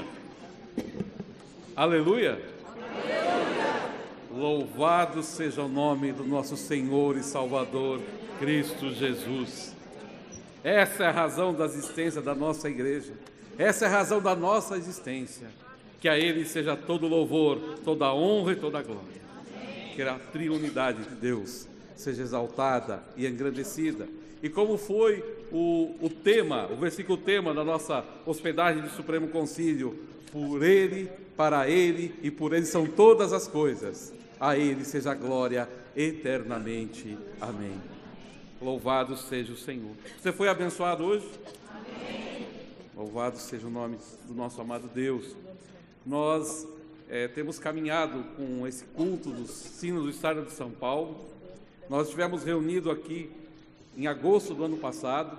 Aleluia. Louvado seja o nome do nosso Senhor e Salvador, Cristo Jesus. Essa é a razão da existência da nossa igreja. Essa é a razão da nossa existência. Que a Ele seja todo louvor, toda honra e toda glória. Que a triunidade de Deus seja exaltada e engrandecida. E como foi o tema, o versículo tema da nossa hospedagem do Supremo Concílio, por Ele, para Ele e por Ele são todas as coisas. A Ele seja a glória eternamente. Amém. Louvado seja o Senhor. Você foi abençoado hoje? Amém. Louvado seja o nome do nosso amado Deus. Nós
temos caminhado com esse culto dos sinos do Estado de São Paulo. Nós estivemos reunidos aqui em agosto do ano passado,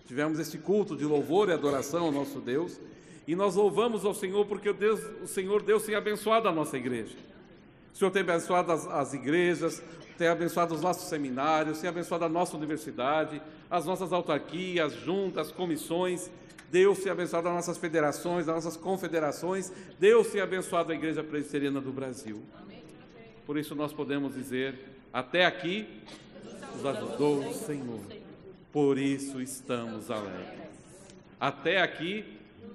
tivemos este culto de louvor e adoração ao nosso Deus, e nós louvamos ao Senhor porque o Senhor Deus tem abençoado a nossa igreja. O Senhor tem abençoado as igrejas, tem abençoado os nossos seminários, tem abençoado a nossa universidade, as nossas autarquias, juntas, comissões. Deus tem abençoado as nossas federações, as nossas confederações. Deus tem abençoado a Igreja Presbiteriana do Brasil. Por isso nós podemos dizer, até aqui nos ajudou o Senhor. Por isso estamos alegres. Até aqui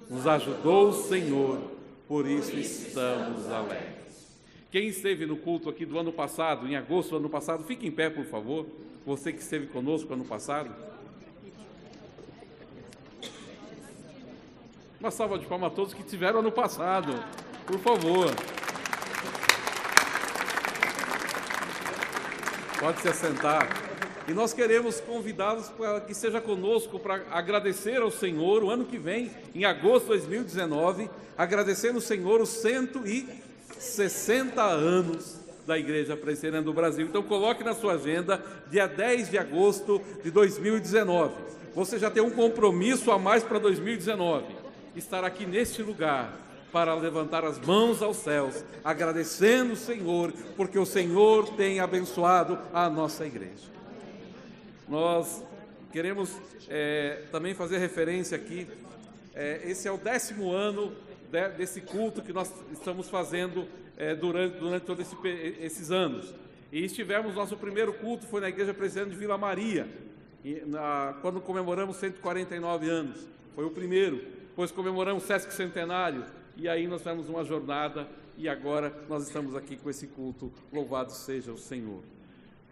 nos ajudou o Senhor. Por isso estamos alegres. Quem esteve no culto aqui do ano passado, em agosto do ano passado, fique em pé, por favor. Você que esteve conosco ano passado. Uma salva de palmas a todos que estiveram ano passado, por favor. Pode se assentar. E nós queremos convidá-los para que seja conosco para agradecer ao Senhor o ano que vem, em agosto de 2019, agradecendo ao Senhor os 160 anos da Igreja Presbiteriana do Brasil. Então coloque na sua agenda, dia 10 de agosto de 2019. Você já tem um compromisso a mais para 2019. Estar aqui neste lugar para levantar as mãos aos céus, agradecendo o Senhor, porque o Senhor tem abençoado a nossa igreja. Nós queremos também fazer referência aqui, esse é o 10º ano desse culto que nós estamos fazendo durante todos esses anos. E estivemos, nosso primeiro culto foi na Igreja Presbiteriana de Vila Maria, quando comemoramos 149 anos, foi o primeiro. Depois comemoramos o Sesc Centenário, e aí nós tivemos uma jornada, e agora nós estamos aqui com esse culto, louvado seja o Senhor.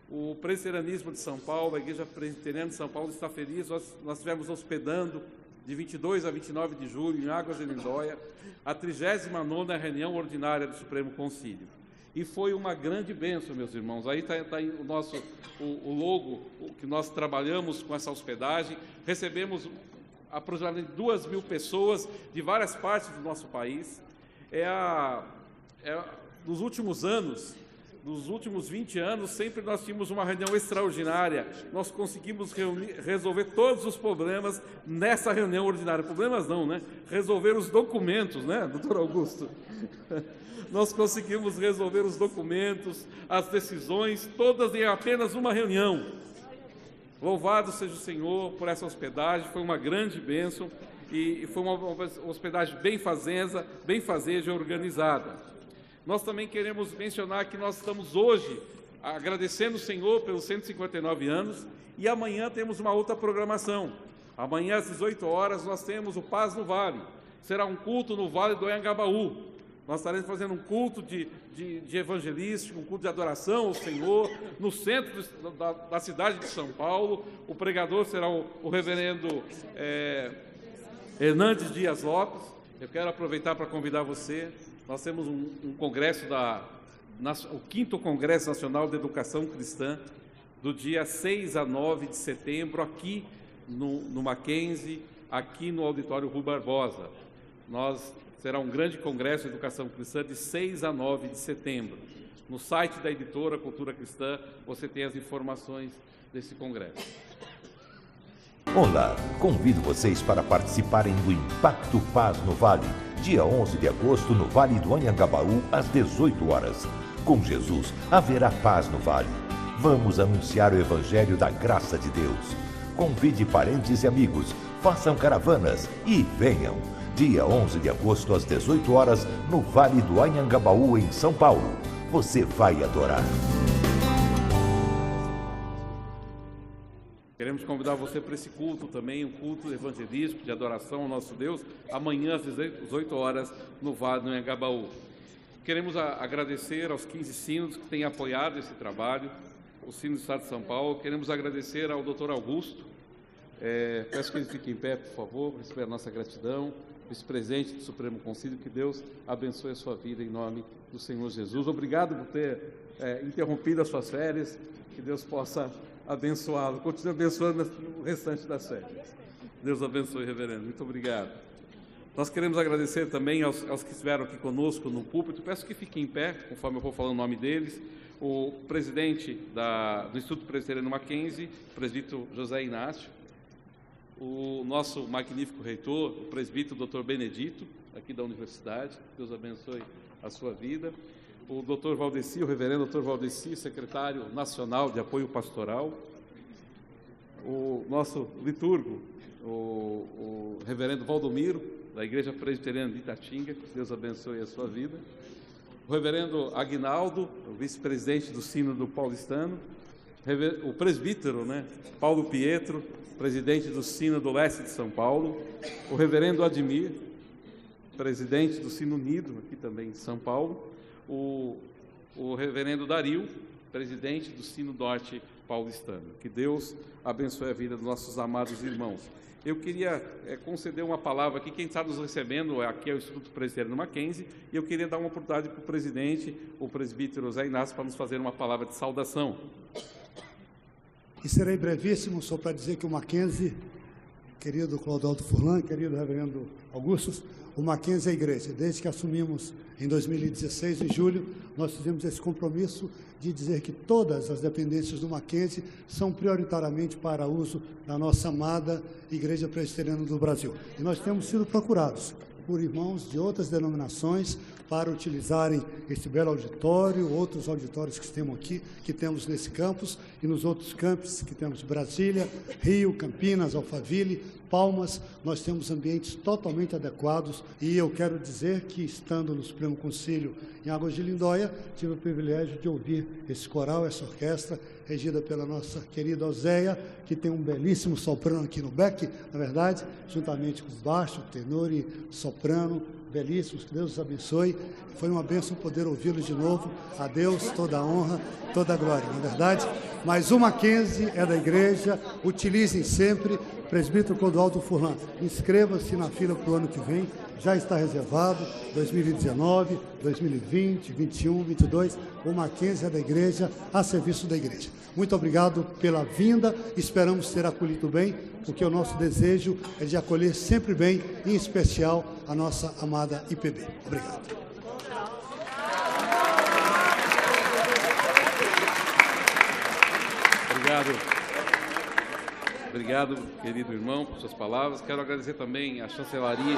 O Presbiterianismo de São Paulo, a Igreja Presbiteriana de São Paulo está feliz, nós estivemos hospedando, de 22 a 29 de julho, em Águas de Lindóia, a 39ª reunião ordinária do Supremo Concílio. E foi uma grande bênção, meus irmãos. Aí está o logo que nós trabalhamos com essa hospedagem. Recebemos aproximadamente 2.000 pessoas de várias partes do nosso país. Nos últimos anos, nos últimos 20 anos, sempre nós tínhamos uma reunião extraordinária. Nós conseguimos resolver todos os problemas nessa reunião ordinária. Problemas não, né? Resolver os documentos, né, doutor Augusto? Nós conseguimos resolver os documentos, as decisões, todas em apenas uma reunião. Louvado seja o Senhor por essa hospedagem, foi uma grande bênção e foi uma hospedagem bem fazeja e organizada. Nós também queremos mencionar que nós estamos hoje agradecendo o Senhor pelos 159 anos e amanhã temos uma outra programação. Amanhã às 18 horas nós temos o Paz no Vale. Será um culto no Vale do Anhangabaú. Nós estaremos fazendo um culto de evangelístico, um culto de adoração ao Senhor, no centro da cidade de São Paulo. O pregador será o reverendo Hernandes Dias Lopes. Eu quero aproveitar para convidar você. Nós temos um congresso, o 5º Congresso Nacional de Educação Cristã, do dia 6 a 9 de setembro, aqui no Mackenzie, aqui no Auditório Rui Barbosa. Será um grande congresso de educação cristã de 6 a 9 de setembro. No site da editora Cultura Cristã, você tem as informações desse congresso.
Olá, convido vocês para participarem do Impacto Paz no Vale, dia 11 de agosto no Vale do Anhangabaú, às 18 horas. Com Jesus, haverá paz no Vale. Vamos anunciar o Evangelho da Graça de Deus. Convide parentes e amigos, façam caravanas e venham. Dia 11 de agosto, às 18 horas, no Vale do Anhangabaú, em São Paulo. Você vai adorar.
Queremos convidar você para esse culto também, um culto evangelístico de adoração ao nosso Deus, amanhã às 18 horas, no Vale do Anhangabaú. Queremos agradecer aos 15 sínodos que têm apoiado esse trabalho, o Sínodo do Estado de São Paulo. Queremos agradecer ao doutor Augusto. Peço que ele fique em pé, por favor, para receber a nossa gratidão. Vice-presidente do Supremo Concílio, que Deus abençoe a sua vida em nome do Senhor Jesus. Obrigado por ter interrompido as suas férias, que Deus possa abençoá-lo, continue abençoando o restante das férias. Deus abençoe, reverendo. Muito obrigado. Nós queremos agradecer também aos que estiveram aqui conosco no púlpito. Peço que fiquem em pé, conforme eu vou falando o nome deles. O presidente do Instituto Presbiteriano Mackenzie, o presbítero José Inácio. O nosso magnífico reitor, o presbítero Dr. Benedito, aqui da universidade. Deus abençoe a sua vida. O Dr. Valdeci, o reverendo Dr. Valdeci, secretário nacional de apoio pastoral. O nosso liturgo, o reverendo Valdomiro, da Igreja Presbiteriana de Itatinga, que Deus abençoe a sua vida. O reverendo Aguinaldo, o vice-presidente do Sínodo Paulistano. O presbítero, Paulo Pietro, presidente do Sínodo Leste de São Paulo. O reverendo Admir, presidente do Sínodo Unido, aqui também em São Paulo. O reverendo Dario, presidente do Sínodo Norte Paulistano. Que Deus abençoe a vida dos nossos amados irmãos. Eu queria conceder uma palavra aqui. Quem está nos recebendo aqui é o Instituto Presbiteriano Mackenzie, e eu queria dar uma oportunidade para o presidente, o presbítero Zé Inácio, para nos fazer uma palavra de saudação.
E serei brevíssimo, só para dizer que o Mackenzie, querido Clodoaldo Furlan, querido reverendo Augustus, o Mackenzie é a igreja. Desde que assumimos em 2016, em julho, nós fizemos esse compromisso de dizer que todas as dependências do Mackenzie são prioritariamente para uso da nossa amada Igreja Presbiteriana do Brasil. E nós temos sido procurados por irmãos de outras denominações para utilizarem este belo auditório, outros auditórios que temos nesse campus e nos outros campos que temos Brasília, Rio, Campinas, Alphaville, Palmas. Nós temos ambientes totalmente adequados, e eu quero dizer que, estando no Supremo Concílio em Águas de Lindóia, tive o privilégio de ouvir esse coral, essa orquestra, regida pela nossa querida Oséia, que tem um belíssimo soprano aqui no Beck, na verdade, juntamente com o baixo, tenor e soprano, belíssimos, que Deus os abençoe. Foi uma bênção poder ouvi-los de novo. A Deus toda a honra, toda a glória, na verdade. Mas o Mackenzie é da igreja, utilizem sempre. Presbítero Clodoaldo Furlan, inscreva-se na fila para o ano que vem, já está reservado, 2019, 2020, 21, 22, o Mackenzie é da igreja, a serviço da igreja. Muito obrigado pela vinda, esperamos ter acolhido bem, porque o nosso desejo é de acolher sempre bem, em especial a nossa amada IPB. Obrigado.
Obrigado, querido irmão, por suas palavras. Quero agradecer também à chancelaria.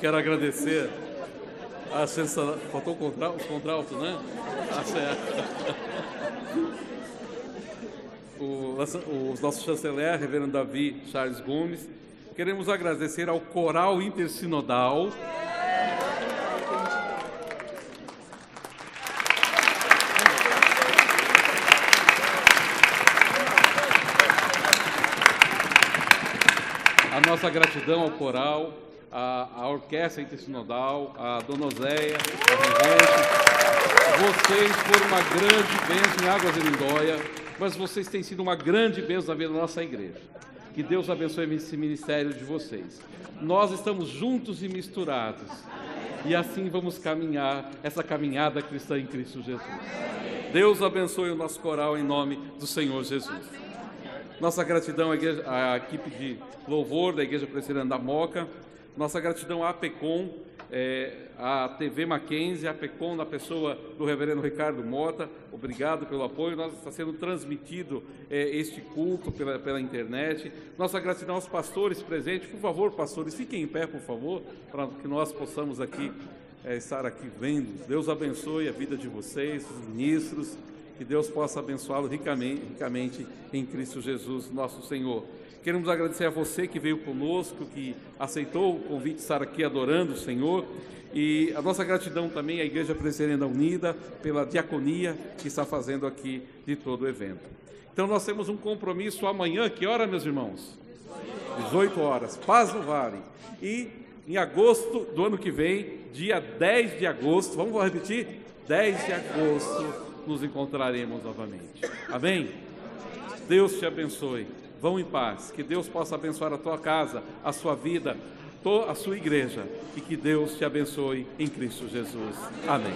Quero agradecer a chancelaria. Faltou o contralto, né? O nosso chanceler, reverendo Davi Charles Gomes. Queremos agradecer ao Coral Intersinodal. A nossa gratidão ao coral, à Orquestra Intersinodal, à Dona Oséia, a regente. Vocês foram uma grande bênção em Águas de Lindóia, mas vocês têm sido uma grande bênção na vida da nossa igreja. Que Deus abençoe esse ministério de vocês. Nós estamos juntos e misturados, e assim vamos caminhar essa caminhada cristã em Cristo Jesus. Deus abençoe o nosso coral em nome do Senhor Jesus. Nossa gratidão à equipe de louvor da Igreja Presbiteriana da Moca, nossa gratidão à APECOM, à TV Mackenzie, à APECOM na pessoa do reverendo Ricardo Mota, obrigado pelo apoio. Está sendo transmitido este culto pela internet. Nossa gratidão aos pastores presentes. Por favor, pastores, fiquem em pé, por favor, para que nós possamos aqui estar aqui vendo. Deus abençoe a vida de vocês, os ministros, que Deus possa abençoá-los ricamente em Cristo Jesus, nosso Senhor. Queremos agradecer a você que veio conosco, que aceitou o convite de estar aqui adorando o Senhor, e a nossa gratidão também à Igreja Presbiteriana Unida pela diaconia que está fazendo aqui de todo o evento. Então nós temos um compromisso amanhã, que hora, meus irmãos? 18 horas, Paz no Vale. E em agosto do ano que vem, dia 10 de agosto, vamos repetir? 10 de agosto, nos encontraremos novamente. Amém? Deus te abençoe. Vão em paz. Que Deus possa abençoar a tua casa, a sua vida, a sua igreja. E que Deus te abençoe em Cristo Jesus. Amém.